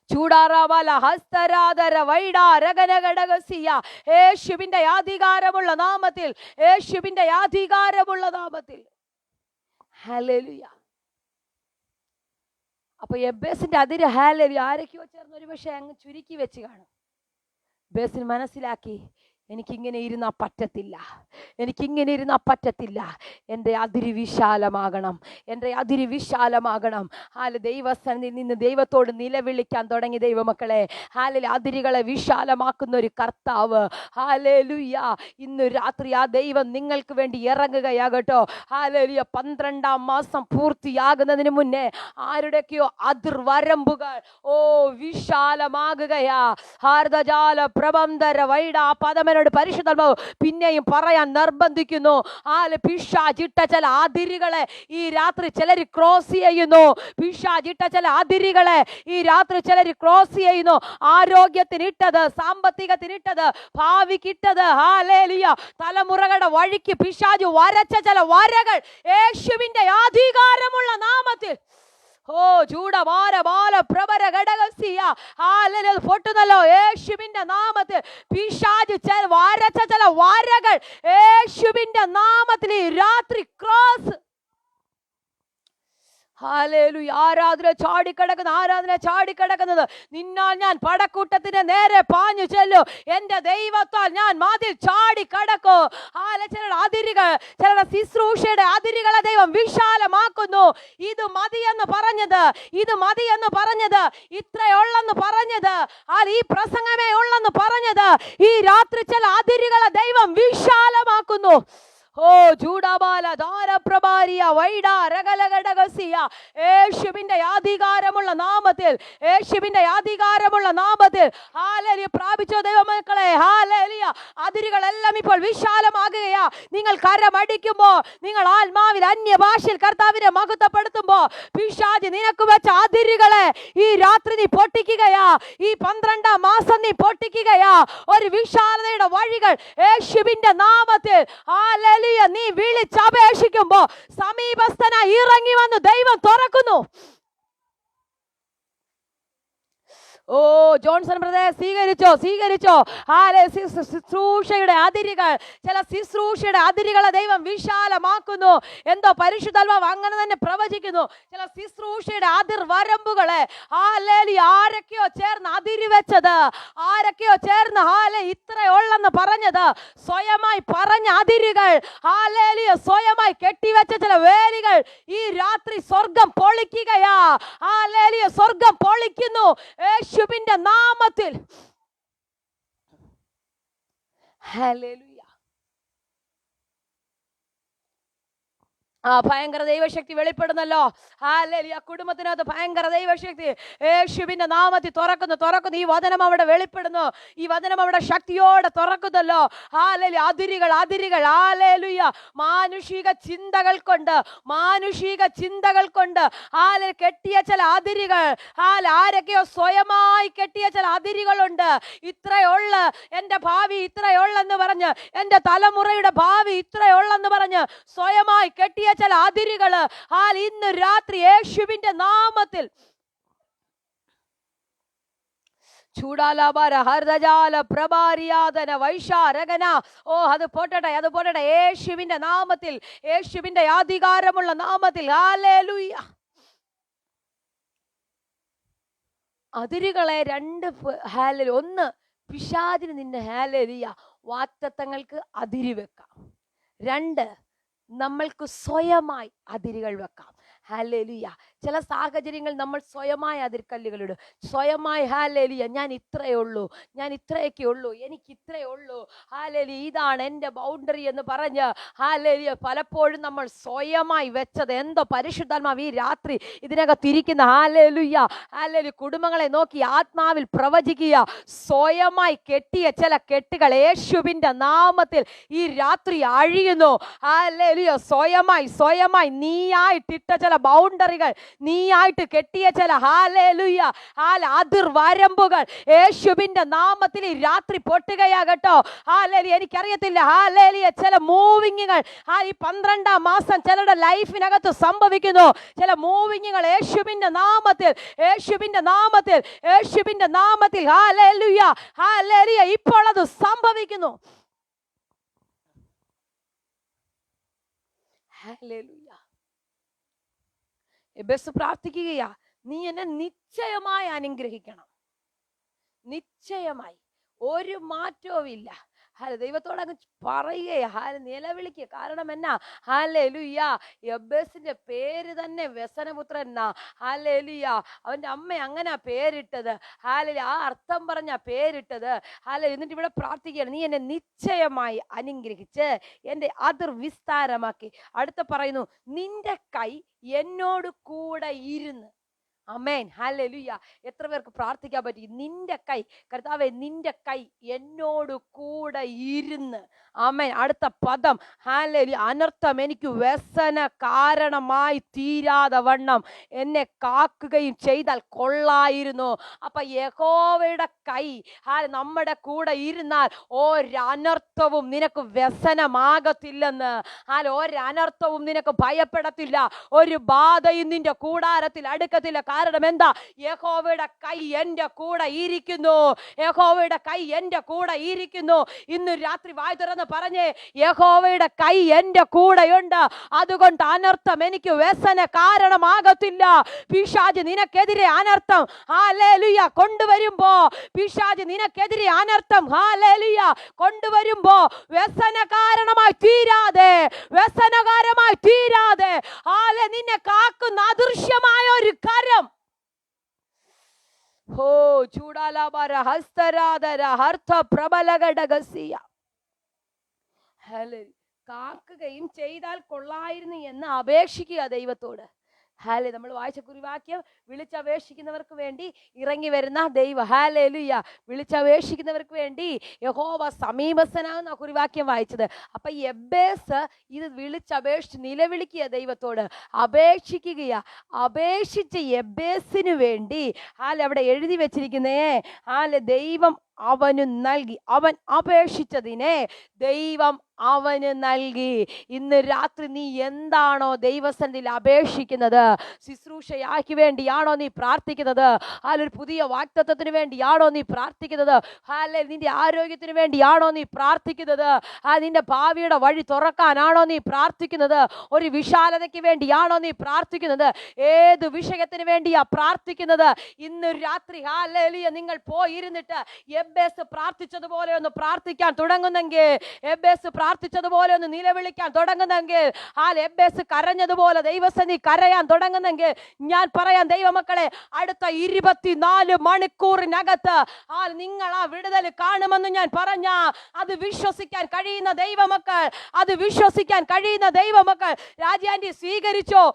ചൂടാറാവല ഹസ്തരാധര വൈഡാരകനഘടകസിയ. യേശുവിന്റെ അധികാരമുള്ള നാമത്തിൽ, യേശുവിന്റെ അധികാരമുള്ള നാമത്തിൽ. ഹല്ലേലൂയ. അപ്പൊ എബ്ബേസിന്റെ അതിര് ഹല്ലേലൂയ ആരൊക്കെയോ ചേർന്ന് ഒരു പക്ഷേ അങ്ങ് ചുരുക്കി വെച്ച് കാണും. ബേസിന് മനസ്സിലാക്കി, എനിക്കിങ്ങനെ ഇരുന്നാൽ പറ്റത്തില്ല, എനിക്കിങ്ങനെ ഇരുന്നാൽ പറ്റത്തില്ല. എൻ്റെ അതിര് വിശാലമാകണം, എൻ്റെ അതിര് വിശാലമാകണം. ദൈവസന്നിധിയിൽ നിന്ന് ദൈവത്തോട് നിലവിളിക്കാൻ തുടങ്ങി ദൈവമക്കളെ. അതിരുകളെ വിശാലമാക്കുന്ന ഒരു കർത്താവ്. ഹല്ലേലൂയ. ഇന്ന് രാത്രി ആ ദൈവം നിങ്ങൾക്ക് വേണ്ടി ഇറങ്ങുകയാകട്ടോ. ഹല്ലേലൂയ. 12ാം മാസം പൂർത്തിയാകുന്നതിന് മുന്നേ ആരുടെയൊക്കെയോ അതിർവരമ്പുകൾ വിശാലമാകുകയാ. ഹാർദജാല പ്രബന്ധര വൈഡ പദമന പരിശുദ്ധാത്മാവ് പിന്നെയും പറയാൻ നിർബന്ധിക്കുന്നു. പിശാചിട്ട ചില അതിരുകളെ ഈ രാത്രി ചിലർ ക്രോസ് ചെയ്യുന്നു. പിശാചിട്ട ചില അതിരുകളെ ഈ രാത്രി ചിലർ ക്രോസ് ചെയ്യുന്നു. ആരോഗ്യത്തിനിട്ടത്, സാമ്പത്തികത്തിനിട്ടത്, ഭാവിക്കിട്ടത്, ഹല്ലേലൂയ, തലമുറകളുടെ വഴിക്ക് പിശാച് വരച്ച ചില വരകൾ യേശുവിന്റെ അധികാരമുള്ള നാമത്തിൽ പൊട്ടുന്നല്ലോ. യേശുവിന്റെ നാമത്തിൽ പിശാച് വരച്ച ചില വരകൾ യേശുവിന്റെ നാമത്തിൽ രാത്രി ക്രോസ്. ഹല്ലേലൂയ. ആരാധന ചാടിക്കിടക്കുന്നത് നിന്നാൽ ഞാൻ പടക്കൂട്ടത്തിന് നേരെ പാഞ്ഞു ചെല്ലും. എന്റെ ദൈവത്താൽ ഞാൻ മതിൽ ചാടിക്കടക്കും. ചിലരുടെ അതിരുകൾ, ചിലരുടെ ശുശ്രൂഷയുടെ അതിരുകളെ ദൈവം വിശാലമാക്കുന്നു. ഇത് മതിയെന്ന് പറഞ്ഞത്, ഇത്രയുള്ളെന്ന് പറഞ്ഞത്, ഈ പ്രസംഗമേ ഉള്ളെന്ന് പറഞ്ഞത്, ഈ രാത്രി ചില അതിരുകളെ ദൈവം വിശാലമാക്കുന്നു. യേശുവിന്റെ അധികാരമുള്ള നാമത്തിൽ, യേശുവിന്റെ അധികാരമുള്ള നാമത്തിൽ ഹല്ലേലൂയ പ്രാപിച്ചോ ദൈവമക്കളെ. ഹല്ലേലൂയ. അതിരുകളെല്ലാം ഇപ്പോൾ വിശാലമാകുകയാ. നിങ്ങൾ കരമടിക്കുമ്പോ, നിങ്ങൾ ആത്മാവിൽ അന്യഭാഷയിൽ കർത്താവിനെ മഹത്വപ്പെടുത്തുമ്പോ പിശാച് നിനക്ക് വെച്ച അതിരുകളെ ഈ രാത്രി നീ പൊട്ടിക്കുകയാ. ഈ 12ാം മാസം നീ പൊട്ടിക്കുകയാ. ഒരു വിശാലതയുടെ വഴികൾ യേശുവിന്റെ നാമത്തിൽ നീ വിളിച്ചപേക്ഷിക്കുമ്പോ സമീപസ്ഥനായി ഇറങ്ങി വന്ന് ദൈവം തുറക്കുന്നു. ജോൺസൺ ബ്രദർ സ്വീകരിച്ചോ. ശുശ്രൂഷയുടെ അതിരുകൾ, ചില ശുശ്രൂഷയുടെ അതിരുകളെ ദൈവം വിശാലമാക്കുന്നു. എന്തോ പരിശുദ്ധാത്മാവ് അങ്ങനെ തന്നെ പ്രവചിക്കുന്നു. ചില ശുശ്രൂഷയുടെ അതിർവരമ്പുകളെ ആരൊക്കെയോ ചേർന്ന് അതിര് വെച്ചത്, ആരൊക്കെയോ ചേർന്ന് ഇത്രയുള്ളെന്ന് പറഞ്ഞത്, സ്വയമായി പറഞ്ഞ അതിരുകൾ, സ്വയമായി കെട്ടിവെച്ച ചില വേലികൾ ഈ രാത്രി സ്വർഗം പൊളിക്കുകയാ. സ്വർഗം പൊളിക്കുന്നു യേശുവിന്റെ നാമത്തിൽ. ഹല്ലേലൂയ. ഭയങ്കര ദൈവശക്തി വെളിപ്പെടുന്നല്ലോ. ഹല്ലേലൂയ. കുടുംബത്തിനകത്ത് ഭയങ്കര ദൈവശക്തി യേശുവിന്റെ നാമത്തിൽ തുറക്കുന്നു. ഈ വചനം അവിടെ വെളിപ്പെടുന്നു. ഈ വചനം അവിടെ ശക്തിയോടെ തുറക്കുന്നല്ലോ. ഹല്ലേലൂയ. അതിരുകൾ ഹല്ലേലൂയ. മാനുഷിക ചിന്തകൾ കൊണ്ട് കെട്ടിയ ചില അതിരുകൾ, ആരൊക്കെയോ സ്വയമായി കെട്ടിയ ചില അതിരുകളുണ്ട്. ഇത്രയുള്ള എൻ്റെ ഭാവി ഇത്രയുള്ളെന്ന് പറഞ്ഞ്, എൻ്റെ തലമുറയുടെ ഭാവി ഇത്രയുള്ളെന്ന് പറഞ്ഞ് സ്വയമായി കെട്ടിയ ചില അതിരുകള് ഇന്ന് രാത്രി യേശുവിന്റെ നാമത്തിൽ ചൂടാലാബാര ഹർദജാല പ്രഭാരിയാദന വൈശാരകന അത് പോട്ടെ യേശുവിന്റെ നാമത്തിൽ, യേശുവിന്റെ അധികാരമുള്ള നാമത്തിൽ. ഹല്ലേലൂയ. അതിരുകളെ രണ്ട് ഹല്ലേലൂയ. ഒന്ന്, പിശാചിന് നിന്നെ ഹല്ലേലൂയ വാഗ്ദത്തങ്ങൾക്ക് അതിര് വെക്കാം. രണ്ട്, നമ്മൾക്ക് സ്വയമായി അതിരുകൾ വെക്കാം. ഹല്ലേലൂയ. ചില സാഹചര്യങ്ങൾ നമ്മൾ സ്വയമായ അതിർക്കല്ലുകളിടും. സ്വയമായി ഹല്ലേലൂയ, ഞാൻ ഇത്രയേ ഉള്ളൂ, ഞാൻ ഇത്രയൊക്കെ ഉള്ളൂ, എനിക്ക് ഇത്രയേ ഉള്ളൂ, ഹല്ലേലൂയ, ഇതാണ് എൻ്റെ ബൗണ്ടറി എന്ന് പറഞ്ഞ് ഹല്ലേലൂയ പലപ്പോഴും നമ്മൾ സ്വയമായി വെച്ചത് എന്തോ പരിശുദ്ധാത്മാവ് ഈ രാത്രി ഇതിനകത്തിരിക്കുന്ന ഹല്ലേലൂയ കുടുംബങ്ങളെ നോക്കി ആത്മാവിൽ പ്രവചിക്കുക. സ്വയമായി കെട്ടിയ ചില കെട്ടുകൾ യേശുവിൻ്റെ നാമത്തിൽ ഈ രാത്രി അഴിയുന്നു. ഹല്ലേലൂയ. സ്വയമായി നീയായിട്ടിട്ട ചില ബൗണ്ടറികൾ, നീയായിട്ട് കെട്ടിയ ചില ഹല്ലേലൂയ അതിർ വരമ്പുകൾ യേശുവിന്റെ നാമത്തിൽ ഈ രാത്രി പൊട്ടുകയാകട്ടോ. ഹല്ലേലൂയ. എനിക്കറിയത്തില്ല ഹല്ലേലൂയ ചില മൂവിങ്ങുകൾ ഈ 12ാം മാസം ചിലരുടെ ലൈഫിനകത്ത് സംഭവിക്കുന്നു. ചില മൂവിങ്ങുകൾ യേശുവിന്റെ നാമത്തിൽ ഹല്ലേലൂയ ഇപ്പോൾ അത് സംഭവിക്കുന്നു. ഹല്ലേലൂയ. എബേസ് പ്രാർത്ഥിക്കുകയാ, നീ എന്നെ നിശ്ചയമായി അനുഗ്രഹിക്കണം. നിശ്ചയമായി, ഒരു മാറ്റവും ഇല്ല. ദൈവത്തോട് അങ്ങ് പറയുകയാ, നിലവിളിക്കുക. കാരണം എന്നാ? ഹല്ലേലൂയ. എബേസിന്റെ പേര് തന്നെ വ്യസനപുത്രൻ എന്നാ. ഹല്ലേലൂയ. അവന്റെ അമ്മ അങ്ങനെ പേരിട്ടത്. ഹല്ലേലൂയ. ആ അർത്ഥം പറഞ്ഞ പേരിട്ടത്. ഹല്ലേലൂയ. എന്നിട്ട് ഇവിടെ പ്രാർത്ഥിക്കുകയാണ്, നീ എന്നെ നിശ്ചയമായി അനുഗ്രഹിച്ച് എൻ്റെ അതിർ വിസ്താരമാക്കി. അടുത്ത പറയുന്നു, നിന്റെ കൈ എന്നോട് കൂടെ ഇരുന്ന്. ആമേൻ. ഹല്ലേലൂയ. എത്ര പേർക്ക് പ്രാർത്ഥിക്കാൻ പറ്റി? നിന്റെ കൈ, കർത്താവേ നിന്റെ കൈ എന്നോട് കൂടെ ഇരുന്ന്. ആമേൻ. അടുത്ത പദം ഹല്ലേലൂയ, അനർത്ഥം എനിക്ക് വ്യസന കാരണമായി തീരാതെ വണ്ണം എന്നെ കാക്കുകയും ചെയ്താൽ കൊള്ളായിരുന്നു. അപ്പൊ യഹോവയുടെ കൈ നമ്മുടെ കൂടെ ഇരുന്നാൽ ഒരനർത്ഥവും നിനക്ക് വ്യസനമാകത്തില്ലെന്ന്. ഒരനർത്ഥവും നിനക്ക് ഭയപ്പെടത്തില്ല. ഒരു ബാധയും നിന്റെ കൂടാരത്തിൽ അടുക്കത്തില്ല. കാരണം എന്താ? യഹോവയുടെ കൈ എൻ്റെ കൂടെ ഇരിക്കുന്നു. യഹോവയുടെ കൈ എൻ്റെ കൂടെ ഇരിക്കുന്നു. ഇന്ന് രാത്രി വായ തുറന്ന് പറഞ്ഞേ, യഹോവയുടെ കൈ എൻ്റെ കൂടെയുണ്ട്. അതുകൊണ്ട് അനർത്ഥം എനിക്ക് വ്യസന കാരണമാകത്തില്ല. പിശാച് നിനക്കെതിരെ അനർത്ഥം ഹല്ലേലൂയ കൊണ്ടുവരുമ്പോ, പിശാച് നിനക്കെതിരെ അനർത്ഥം ഹല്ലേലൂയ കൊണ്ടുവരുമ്പോ വ്യസന കാരണമായി തീരാതെ, വ്യസനകാരമായി തീരാതെ നിന്നെ കാക്കുന്ന അദൃശ്യമായ ഒരു കരം. ചൂടാലാബാര ഹസ്തരാധര ഹർത്ത പ്രബലഘടകസിയ കാക്കുകയും ചെയ്താൽ കൊള്ളായിരുന്നു എന്ന് അപേക്ഷിക്കുക ദൈവത്തോട്. നമ്മൾ വായിച്ച കുറിവാക്യം, വിളിച്ചപേക്ഷിക്കുന്നവർക്ക് വേണ്ടി ഇറങ്ങി വരുന്ന ദൈവം. ഹല്ലേലൂയ. വിളിച്ചപേക്ഷിക്കുന്നവർക്ക് വേണ്ടി യഹോവ സമീപസ്ഥനാകുന്ന കുറിവാക്യം വായിച്ചത്. അപ്പൊ എബേസ് ഇത് വിളിച്ചപേക്ഷിച്ച് നിലവിളിക്കുക, ദൈവത്തോട് അപേക്ഷിക്കുകയാ. അപേക്ഷിച്ച എബേസിന് വേണ്ടി അവിടെ എഴുതി വെച്ചിരിക്കുന്നേ, ദൈവം അവന് നൽകി. അവൻ അപേക്ഷിച്ചതിനെ ദൈവം അവന് നൽകി. ഇന്ന് രാത്രി നീ എന്താണോ ദൈവസന്നിധിയിൽ അപേക്ഷിക്കുന്നത്? ശുശ്രൂഷയാക്കി വേണ്ടിയാണോ നീ പ്രാർത്ഥിക്കുന്നത്? ഒരു പുതിയ വാഗ്ദത്തത്തിന് വേണ്ടിയാണോ നീ പ്രാർത്ഥിക്കുന്നത്? നിന്റെ ആരോഗ്യത്തിന് വേണ്ടിയാണോ നീ പ്രാർത്ഥിക്കുന്നത്? നിന്റെ ഭാവിയുടെ വഴി തുറക്കാനാണോ നീ പ്രാർത്ഥിക്കുന്നത്? ഒരു വിശാലതയ്ക്ക് വേണ്ടിയാണോ നീ പ്രാർത്ഥിക്കുന്നത്? ഏത് വിഷയത്തിന് വേണ്ടിയാ പ്രാർത്ഥിക്കുന്നത്? ഇന്ന് രാത്രി ഹല്ലേലൂയ നിങ്ങൾ പോയിരുന്നിട്ട് എബ്ബേസ് പ്രാർത്ഥിച്ചതുപോലെ ഒന്ന് പ്രാർത്ഥിക്കാൻ തുടങ്ങുന്നെങ്കിൽ, എബ്ബേസ് പ്രാർത്ഥിച്ചതുപോലെ ഒന്ന് നിലവിളിക്കാൻ തുടങ്ങുന്നെങ്കിൽ, എബ്ബേസ് കരഞ്ഞതുപോലെ ദൈവസന്നിധി കരയാൻ തുടങ്ങുന്നെങ്കിൽ, ഞാൻ പറയാം ദൈവമക്കളെ, അടുത്ത 24 മണിക്കൂറിനകത്ത് നിങ്ങൾ ആ വിടുതൽ കാണുമെന്ന് ഞാൻ പറഞ്ഞ, അത് വിശ്വസിക്കാൻ കഴിയുന്ന ദൈവമക്കൾ, അത് വിശ്വസിക്കാൻ കഴിയുന്ന ദൈവമക്കൾ രാജ്യാന്റി സ്വീകരിച്ചോ.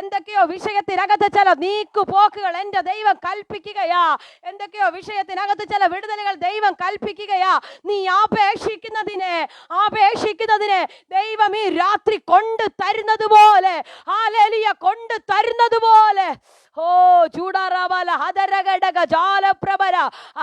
എന്തൊക്കെയോ വിഷയത്തിനകത്ത് ചില നീക്കുപോക്കുകൾ എന്റെ ദൈവം കൽപ്പിക്കുകയാ. എന്തൊക്കെയോ വിഷയത്തിനകത്ത് ചില വിടുതലുകൾ ദൈവം കൽപ്പിക്കുകയാ. നീ അപേക്ഷിക്കുന്നതിനെ ദൈവം ഈ രാത്രി കൊണ്ട് തരുന്നത് പോലെ, ഹല്ലേലൂയ, കൊണ്ട് തരുന്നത് പോലെ. ഓ ചൂടാറാവല ഹദരഗടക ജാലപ്രഭര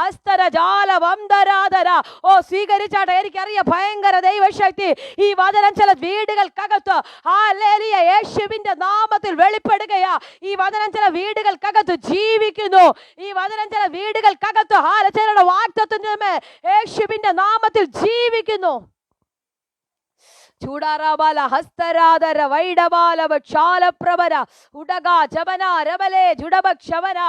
അസ്തര ജാല വംദരാധര. ഓ സ്വീകരിച്ചാട്ടെ. എനിക്കറിയാം ഭയങ്കര ദൈവശക്തി ഈ വചനം ചില വീടുകൾക്കകത്ത് ഹല്ലേലൂയ യേശുവിന്റെ നാമത്തിൽ വെളിപ്പെടുകയാ. ഈ വചനം ചില വീടുകൾക്കകത്ത് ജീവിക്കുന്നു. ഈ വചനം ചില വീടുകൾക്കകത്ത് ചിലരുടെ വാഗ്ദത്തത്തിന്റെ യേശുവിന്റെ നാമത്തിൽ ജീവിക്കുന്നു. ചൂടാറാബാല ഹസ്തരാധര വൈഡബാല വക്ഷാലപ്രഭര ഉടക ജപന രബലേ ജുഡബക്ഷവന.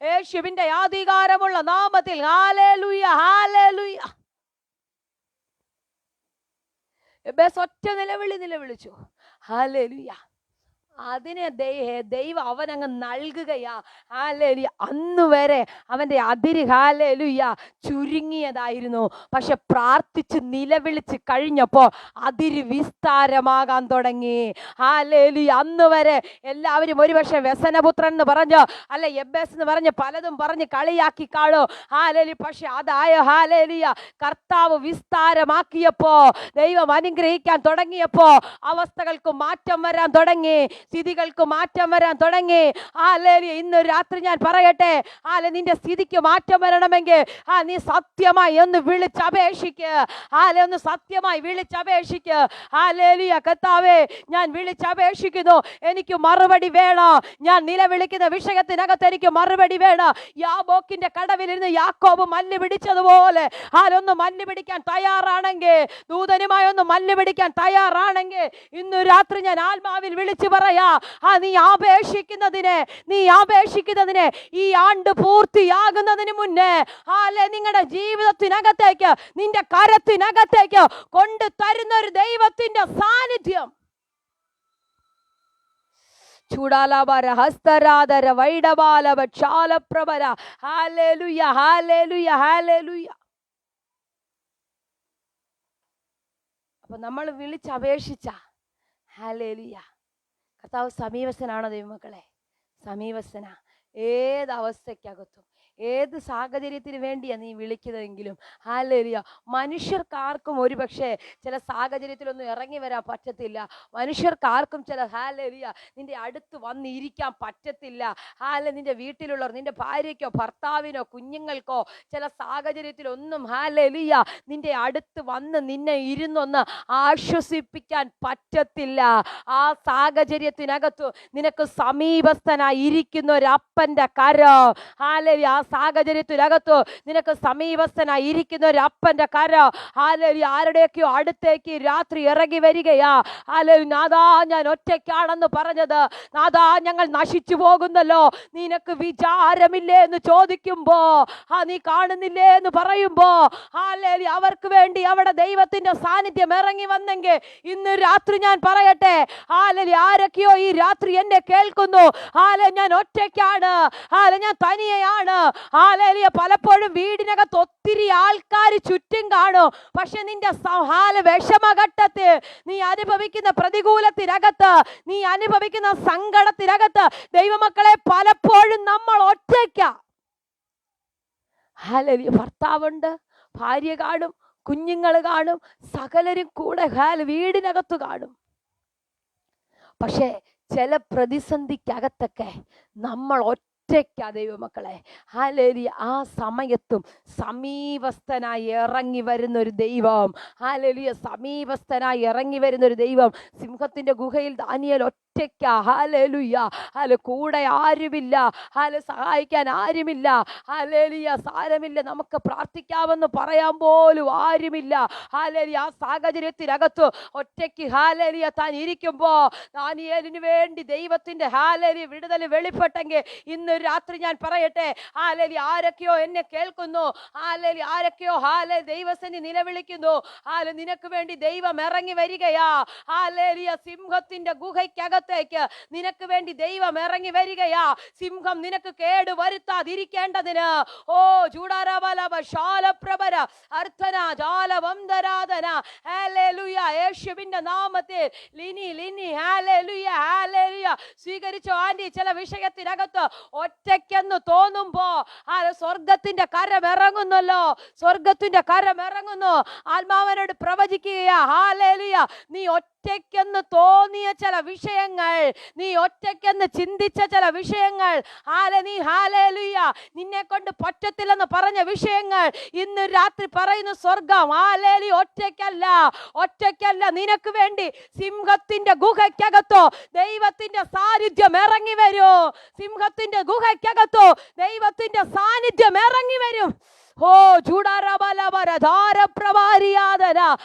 യേശുവിന്റെ അധികാരമുള്ള നാമത്തിൽ ഹല്ലേലൂയ, ഹല്ലേലൂയ. എബ്ബേസ് ഒറ്റ നിലവിളിച്ചു. ഹല്ലേലൂയ. അതിനെ ദൈവം അവനങ്ങ് നൽകുകയാ. ഹല്ലേലൂയ. അന്ന് വരെ അവന്റെ അതിര് ഹല്ലേലൂയ ചുരുങ്ങിയതായിരുന്നു. പക്ഷെ പ്രാർത്ഥിച്ച് നിലവിളിച്ച് കഴിഞ്ഞപ്പോൾ അതിര് വിസ്താരമാകാൻ തുടങ്ങി. ഹല്ലേലൂയ. അന്ന് വരെ എല്ലാവരും ഒരുപക്ഷെ വ്യസനപുത്രൻ എന്ന് പറഞ്ഞ്, അല്ല എബ്ബേസ് എന്ന് പറഞ്ഞ് പലതും പറഞ്ഞ് കളിയാക്കി കാണും. ഹല്ലേലൂയ. പക്ഷെ അതായ ഹല്ലേലൂയ കർത്താവ് വിസ്താരമാക്കിയപ്പോ, ദൈവം അനുഗ്രഹിക്കാൻ തുടങ്ങിയപ്പോ അവസ്ഥകൾക്ക് മാറ്റം വരാൻ തുടങ്ങി, സ്ഥിതികൾക്ക് മാറ്റം വരാൻ തുടങ്ങി. ഹല്ലേലൂയ. ഇന്ന് രാത്രി ഞാൻ പറയട്ടെ, നിന്റെ സ്ഥിതിക്ക് മാറ്റം വരണമെങ്കിൽ നീ സത്യമായി ഒന്ന് വിളിച്ചപേക്ഷിക്ക്. ഒന്ന് സത്യമായി വിളിച്ചപേക്ഷിക്ക്. ഹല്ലേലൂയ. കർത്താവേ, ഞാൻ വിളിച്ചപേക്ഷിക്കുന്നു, എനിക്ക് മറുപടി വേണം. ഞാൻ നിലവിളിക്കുന്ന വിഷയത്തിനകത്ത് എനിക്ക് മറുപടി വേണം. യാബോക്കിന്റെ കടവിലിരുന്ന് യാക്കോബ് മല്ല് പിടിച്ചതുപോലെ ഒന്ന് മല്ല് പിടിക്കാൻ തയ്യാറാണെങ്കിൽ, ദൂതനുമായി ഒന്ന് മല്ല് പിടിക്കാൻ തയ്യാറാണെങ്കിൽ, ഇന്ന് രാത്രി ഞാൻ ആത്മാവിൽ വിളിച്ചു പറയാ, നീ അപേക്ഷിക്കുന്നതിനെ ഈ ആണ്ട് പൂർത്തിയാകുന്നതിന് മുന്നേ നിങ്ങളുടെ ജീവിതത്തിനകത്തേക്ക്, നിന്റെ കരത്തിനകത്തേക്ക് കൊണ്ട് തരുന്ന ഒരു ദൈവത്തിന്റെ സാന്നിധ്യം. ചൂടാലാബര ഹസ്തരാധര വൈഡബാല വക്ഷാലപ്രഭര. ഹല്ലേലൂയ, ഹല്ലേലൂയ, ഹല്ലേലൂയ. അപ്പൊ നമ്മൾ വിളിച്ചപേക്ഷിച്ച, ഹല്ലേലൂയ, കർത്താവ് സമീപസ്ഥനാണോ ദൈവമക്കളെ? സമീപസ്ഥന. ഏത് അവസ്ഥയ്ക്കകത്തും ഏത് സാഹചര്യത്തിന് വേണ്ടിയാ നീ വിളിക്കുന്നതെങ്കിലും, ഹല്ലേലൂയ, മനുഷ്യർക്കാർക്കും ഒരുപക്ഷെ ചില സാഹചര്യത്തിലൊന്നും ഇറങ്ങി വരാൻ പറ്റത്തില്ല. മനുഷ്യർക്കാർക്കും ചില ഹല്ലേലൂയ നിന്റെ അടുത്ത് വന്നിരിക്കാൻ പറ്റത്തില്ല. നിന്റെ വീട്ടിലുള്ളവർ, നിന്റെ ഭാര്യയ്ക്കോ ഭർത്താവിനോ കുഞ്ഞുങ്ങൾക്കോ ചില സാഹചര്യത്തിലൊന്നും ഹല്ലേലൂയ നിന്റെ അടുത്ത് വന്ന് നിന്നെ ഇരുന്നൊന്ന് ആശ്വസിപ്പിക്കാൻ പറ്റത്തില്ല. ആ സാഹചര്യത്തിനകത്ത് നിനക്ക് സമീപസ്ഥനായി ഇരിക്കുന്ന ഒരു അപ്പന്റെ കരം, ഹല്ലേലൂയ, ആ സാഹചര്യത്തിനകത്ത് നിനക്ക് സമീപസ്ഥനായി ഇരിക്കുന്ന ഒരു അപ്പന്റെ കരം, ഹല്ലേലൂയ, ആരുടെയൊക്കെയോ അടുത്തേക്ക് രാത്രി ഇറങ്ങി വരികയാ. ഹല്ലേലൂയ, നാഥാ ഞാൻ ഒറ്റയ്ക്കാണെന്ന് പറഞ്ഞത്, നാഥാ ഞങ്ങൾ നശിച്ചു പോകുന്നല്ലോ, നിനക്ക് വിചാരമില്ലേ എന്ന് ചോദിക്കുമ്പോ, നീ കാണുന്നില്ലേ എന്ന് പറയുമ്പോ, ഹല്ലേലൂയ, അവർക്ക് വേണ്ടി അവിടെ ദൈവത്തിന്റെ സാന്നിധ്യം ഇറങ്ങി വന്നെങ്കിൽ ഇന്ന് രാത്രി ഞാൻ പറയട്ടെ, ഹല്ലേലൂയ, ആരൊക്കെയോ ഈ രാത്രി എന്നെ കേൾക്കുന്നു, ഹല്ലേലൂയ, ഞാൻ ഒറ്റയ്ക്കാണ്, ഹല്ലേലൂയ, ഞാൻ തനിയെയാണ്, ഹല്ലേലൂയ. പലപ്പോഴും വീടിനകത്ത് ഒത്തിരി ആൾക്കാർ ചുറ്റും കാണും. പക്ഷെ നിന്റെ വിഷമഘട്ടത്തിൽ, നീ അനുഭവിക്കുന്ന പ്രതികൂലത്തിനകത്ത്, നീ അനുഭവിക്കുന്ന സങ്കടത്തിനകത്ത് ദൈവമക്കളെ പലപ്പോഴും നമ്മൾ ഒറ്റയ്ക്ക. ഹല്ലേലൂയ. ഭർത്താവുണ്ട്, ഭാര്യ കാണും, കുഞ്ഞുങ്ങൾ കാണും, സകലരും കൂടെ വീടിനകത്ത് കാണും. പക്ഷേ ചില പ്രതിസന്ധിക്കകത്തൊക്കെ നമ്മൾ ഒറ്റയ്ക്കാ ദൈവമക്കളെ. ഹല്ലേലൂയ. ആ സമയത്തും സമീപസ്ഥനായി ഇറങ്ങി വരുന്ന ഒരു ദൈവം, ഹല്ലേലൂയ, സമീപസ്ഥനായി ഇറങ്ങി വരുന്ന ഒരു ദൈവം. സിംഹത്തിന്റെ ഗുഹയിൽ ദാനിയേൽ ഒറ്റയ്ക്കാ. ഹല്ലേലൂയ. കൂടെ ആരുമില്ല, സഹായിക്കാൻ ആരുമില്ല. ഹല്ലേലൂയ. സാരമില്ല, നമുക്ക് പ്രാർത്ഥിക്കാമെന്ന് പറയാൻ പോലും ആരുമില്ല. ഹല്ലേലൂയ. ആ സാഹചര്യത്തിനകത്ത് ഒറ്റയ്ക്ക് ഹല്ലേലൂയ താൻ ഇരിക്കുമ്പോ ദാനിയേലിന് വേണ്ടി ദൈവത്തിന്റെ ഹല്ലേലൂയ വിടുതൽ വെളിപ്പെട്ടെങ്കിൽ ഇന്ന് രാത്രി ഞാൻ പറയട്ടെ, ഹാലേലി, ആരൊക്കെയോ എന്നെ കേൾക്കുന്നു, ഹാലേലി, ആരൊക്കെയോ ദൈവസന്നി നിലവിളിക്കുന്നു, നിനക്ക് വേണ്ടി ദൈവം ഇറങ്ങി വരികയാ. ഹാലേലിയ, സിംഹത്തിന്റെ ഗുഹയ്ക്കകത്തേക്ക് നിനക്ക് വേണ്ടി ദൈവം ഇറങ്ങി വരികയാ. സിംഹം നിനക്ക് കേട് വരുത്താതിരിക്കേണ്ടതിന്. ഓ ചൂടാരബലബ ശാലപ്രഭര അർത്ഥന ജാലവംദരാധന. ഹല്ലേലൂയ, യേശുവിന്റെ നാമത്തിൽ ലിനി ലിനി ഹല്ലേലൂയ ഹല്ലേലൂയ. സ്വീകരിച്ചോ ആന്റി. ചില വിഷയത്തിനകത്ത് ഒറ്റയ്ക്കെന്ന് തോന്നുമ്പോ സ്വർഗത്തിന്റെ കരം ഇറങ്ങുന്നല്ലോ, സ്വർഗത്തിന്റെ കരം ഇറങ്ങുന്നു. ആത്മാവനോട് പ്രവചിക്കുക, ഹല്ലേലൂയ, നീ ഒറ്റയ്ക്കെന്ന് തോന്നിയ ചില വിഷയങ്ങൾ, നീ ഒറ്റയ്ക്കെന്ന് ചിന്തിച്ച ചില വിഷയങ്ങൾ, നീ ഹല്ലേലൂയ നിന്നെ കൊണ്ട് പറ്റത്തില്ലെന്ന് പറഞ്ഞ വിഷയങ്ങൾ ഇന്ന് രാത്രി പറയുന്നു സ്വർഗം, ഹല്ലേലൂയ, ഒറ്റയ്ക്കല്ല, ഒറ്റയ്ക്കല്ല. നിനക്ക് വേണ്ടി സിംഹത്തിന്റെ ഗുഹയ്ക്കകത്തോ ദൈവത്തിന്റെ സാന്നിധ്യം ഇറങ്ങി വരും. സിംഹത്തിന്റെ ഗുഹയ്ക്കകത്തോ ദൈവത്തിന്റെ സാന്നിധ്യം ഇറങ്ങി വരും. ഓ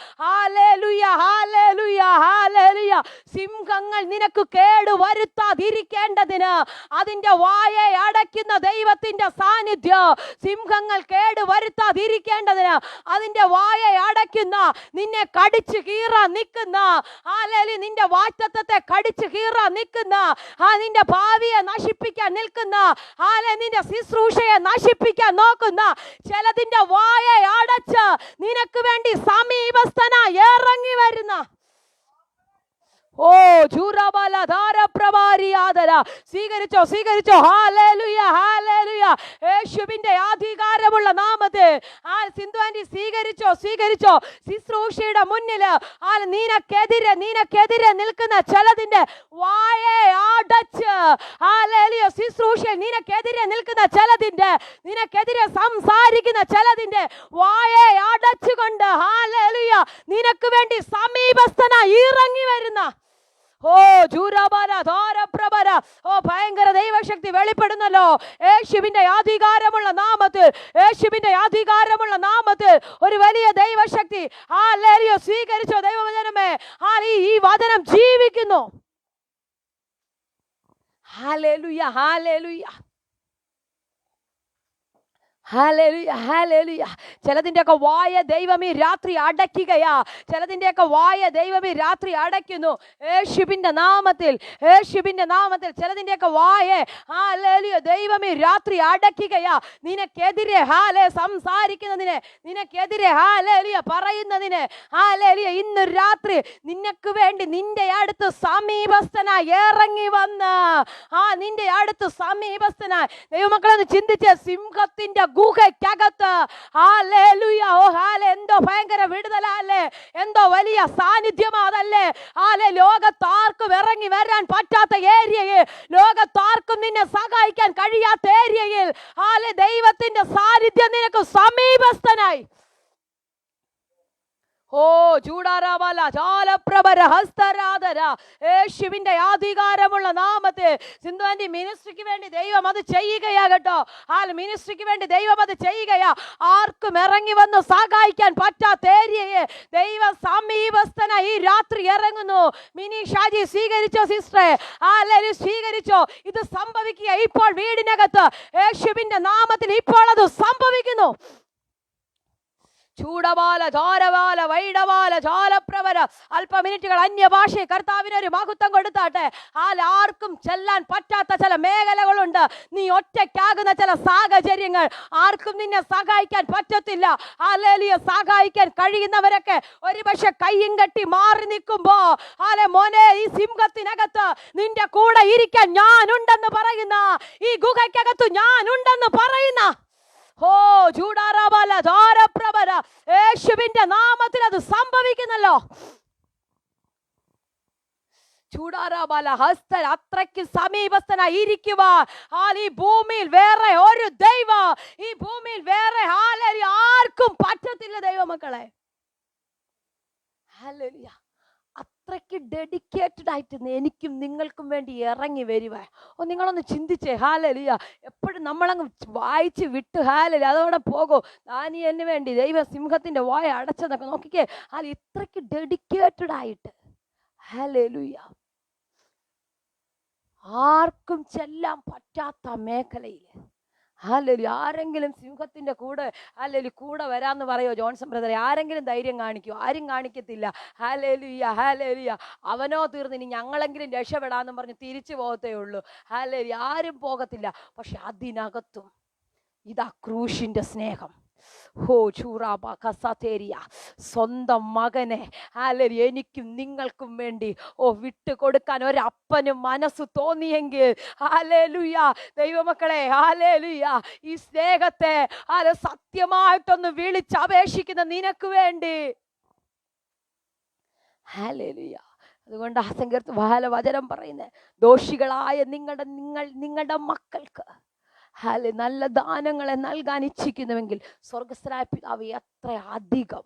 സിംഹങ്ങൾ നിനക്ക് കേട് വരുത്താതിരിക്കേണ്ടതിന് അതിന്റെ വായെ അടയ്ക്കുന്ന ദൈവത്തിന്റെ സാന്നിധ്യം. സിംഹങ്ങൾ കേട് വരുത്താതിരിക്കേണ്ടതിന് അതിന്റെ വായെ അടയ്ക്കുന്ന, നിന്നെ കടിച്ചു കീറാൻ നിൽക്കുന്ന, നിന്റെ വാഗ്ദത്തത്തെ കടിച്ചു കീറാൻ നിൽക്കുന്ന, നിന്റെ ഭാവിയെ നശിപ്പിക്കാൻ നിൽക്കുന്ന, നിന്റെ ശുശ്രൂഷയെ നശിപ്പിക്കാൻ നോക്കുന്ന ചിലതിന്റെ വായെ അടച്ച് നിനക്ക് വേണ്ടി സമീപസ്ഥനായി ഇറങ്ങി വരുന്ന, ഓ സ്വീകരിച്ചോ, സ്വീകരിച്ചോ. ഹല്ലേലൂയ ഹല്ലേലൂയ, യേശുവിന്റെ അധികാരമുള്ള നാമത്തിൽ സിന്ധു ആന്റി സ്വീകരിച്ചോ, സ്വീകരിച്ചോ. ശുശ്രൂഷയുടെ മുന്നിൽ നിനക്കെതിരെ നിൽക്കുന്ന ചിലതിന്റെ വായെ അടച്ച്, ഹല്ലേലൂയ, ശുശ്രൂഷ നിനക്കെതിരെ നിൽക്കുന്ന ചിലതിന്റെ, നിനക്കെതിരെ സംസാരിക്കുന്ന ചിലതിന്റെ വായെ അടച്ചുകൊണ്ട്, ഹല്ലേലൂയ, നിനക്ക് വേണ്ടി സമീപസ്ഥനായി ഇറങ്ങി വരുന്ന, ഓ ജൂരാബാല ധാരപ്രഭര, ഓ ഭയങ്കര ദൈവശക്തി വെളിപ്പെടുന്നല്ലോ യേശുവിന്റെ അധികാരമുള്ള നാമത്തിൽ, യേശുവിന്റെ അധികാരമുള്ള നാമത്തിൽ ഒരു വലിയ ദൈവശക്തി. ഹല്ലേലൂയ, സ്വീകരിച്ചോ ദൈവവചനമേ. ഈ വചനം ജീവിക്കുന്നു. ഹല്ലേലൂയ ഹല്ലേലൂയ ഹല്ലേലൂയ ഹല്ലേലൂയ. ചിലതിൻ്റെയൊക്കെ വായ ദൈവം ഈ രാത്രി അടയ്ക്കുകയാ. ചിലതിൻ്റെയൊക്കെ വായ ദൈവം ഈ രാത്രി അടയ്ക്കുന്നു യേശുവിന്റെ നാമത്തിൽ, യേശുവിന്റെ നാമത്തിൽ. ചിലതിൻ്റെയൊക്കെ വായ ഹല്ലേലൂയ ദൈവം ഈ രാത്രി അടയ്ക്കുകയാ. നിനക്കെതിരെ സംസാരിക്കുന്നതിന്, നിനക്കെതിരെ ഹല്ലേലൂയ പറയുന്നതിന്, ഹല്ലേലൂയ ഇന്ന് രാത്രി നിനക്ക് വേണ്ടി നിന്റെ അടുത്ത് സമീപസ്ഥനായി ഇറങ്ങി വന്ന്, നിന്റെ അടുത്ത് സമീപസ്ഥനായി. ദൈവമക്കളൊന്ന് ചിന്തിച്ച്, സിംഹത്തിന്റെ ഗുഹയ്ക്കകത്ത്, ഹല്ലേലൂയ, ഓ ഹാലേ, എന്തോ ഭയങ്കര വിടുതലല്ലേ, എന്തോ വലിയ സാന്നിധ്യമാ അതല്ലേ. ലോകത്താർക്കും ഇറങ്ങി വരാൻ പറ്റാത്ത ഏരിയയിൽ, ലോകത്താർക്കും നിന്നെ സഹായിക്കാൻ കഴിയാത്ത ഏരിയയിൽ ദൈവത്തിന്റെ സാന്നിധ്യം നിനക്ക് സമീപസ്ഥനായി. ഓ ചൂടാരാബല ജാലപ്രഭര ഹസ്തരാധര, യേശുവിന്റെ അധികാരമുള്ള നാമത്തിൽ. സിന്ധു ആന്റി മിനിസ്ട്രിക്ക് വേണ്ടി ദൈവം അത് ചെയ്യുകയാ കേട്ടോ. മിനിസ്ട്രിക്ക് വേണ്ടി ദൈവം അത് ചെയ്യുകയാ. ആർക്കും ഇറങ്ങി വന്ന് സഹായിക്കാൻ പറ്റാത്ത ഏരിയയെ ദൈവം സമീപസ്ഥനായി ഈ രാത്രി ഇറങ്ങുന്നു. മിനി ഷാജി സ്വീകരിച്ചോ സിസ്റ്ററെ, സ്വീകരിച്ചോ. ഇത് സംഭവിക്കുക ഇപ്പോൾ വീടിനകത്ത് യേശുവിന്റെ നാമത്തിൽ ഇപ്പോൾ അത് സംഭവിക്കുന്നു. ചൂടവാല ധാരവാല വൈഡവാല ജാലപ്രവര. അല്പ മിനിറ്റുകൾ അന്യഭാഷയെ കർത്താവിനൊരു മഹത്വം കൊടുത്താട്ടെ. ആർക്കും ചെല്ലാൻ പറ്റാത്ത ചില മേഖലകളുണ്ട്. നീ ഒറ്റയ്ക്കാകുന്ന ചില സാഹചര്യങ്ങൾ, ആർക്കും നിന്നെ സഹായിക്കാൻ പറ്റത്തില്ല. ഹല്ലേലൂയ, സഹായിക്കാൻ കഴിയുന്നവരൊക്കെ ഒരുപക്ഷെ കയ്യും കെട്ടി മാറി നിൽക്കുമ്പോ, മോനെ, ഈ സിംഹത്തിനകത്ത് നിന്റെ കൂടെ ഇരിക്കാൻ ഞാനുണ്ടെന്ന് പറയുന്ന, ഈ ഗുഹയ്ക്കകത്ത് ഞാനുണ്ടെന്ന് പറയുന്ന, ഓ ചൂടാറാബല ധാരപ്രഭര, യേശുവിന്റെ നാമത്തിൽ അത് സംഭവിക്കുന്നല്ലോ. ചൂടാറാബല ഹസ്തൻ അത്രയ്ക്ക് സമീപസ്ഥനായി ഇരിക്കുവാൻ ഈ ഭൂമിയിൽ വേറെ ഒരു ദൈവം, ഈ ഭൂമിയിൽ വേറെ ആർക്കും പറ്റത്തില്ല ദൈവമക്കളെ. ഹല്ലേലൂയ. അത്രയ്ക്ക് ഡെഡിക്കേറ്റഡ് ആയിട്ട് എനിക്കും നിങ്ങൾക്കും വേണ്ടി ഇറങ്ങി വരുവാ. നിങ്ങളൊന്ന് ചിന്തിച്ചേ. ഹല്ലേലൂയ. എപ്പോഴും നമ്മളങ്ങ് വായിച്ച് വിട്ട് ഹല്ലേലൂയ അതോടെ പോകും. ദാനിയേലിന് വേണ്ടി ദൈവ സിംഹത്തിന്റെ വായ അടച്ചതൊക്കെ നോക്കിക്കേ. ഇത്രയ്ക്ക് ഡെഡിക്കേറ്റഡ് ആയിട്ട്. ഹല്ലേലൂയ. ആർക്കും ചെല്ലാൻ പറ്റാത്ത മേഖലയിൽ ഹല്ലേലൂയ. ആരെങ്കിലും സിംഹത്തിന്റെ കൂടെ വരാന്ന് പറയോ ജോൺസൺ ബ്രദറെ? ആരെങ്കിലും ധൈര്യം കാണിക്കോ? ആരും കാണിക്കത്തില്ല. Hallelujah, hallelujah. അവനോ തീർന്ന് ഇനി ഞങ്ങളെങ്കിലും രക്ഷപ്പെടാന്ന് പറഞ്ഞ് തിരിച്ചു പോകത്തേ ഉള്ളൂ. ഹല്ലേലൂയ. ആരും പോകത്തില്ല. പക്ഷെ അതിനകത്തും ഇതാ ക്രൂശിന്റെ സ്നേഹം. സ്വന്തം മകനെ ഹല്ലേലൂയ എനിക്കും നിങ്ങൾക്കും വേണ്ടി വിട്ടുകൊടുക്കാൻ ഒരപ്പനും മനസ്സ് തോന്നിയെങ്കിൽ ഹല്ലേലൂയ ദൈവമക്കളെ, ഹല്ലേലൂയ ഈ സ്നേഹത്തെ സത്യമായിട്ടൊന്ന് വിളിച്ചപേക്ഷിക്കുന്ന നിനക്ക് വേണ്ടി ഹല്ലേലൂയ. അതുകൊണ്ട് ആ വചനം പറയുന്നത്, ദോഷികളായ നിങ്ങളുടെ മക്കൾക്ക് നല്ല ദാനങ്ങളെ നൽകാൻ ഇച്ഛിക്കുന്നുവെങ്കിൽ സ്വർഗസ്ഥനായ പിതാവ് എത്ര അധികം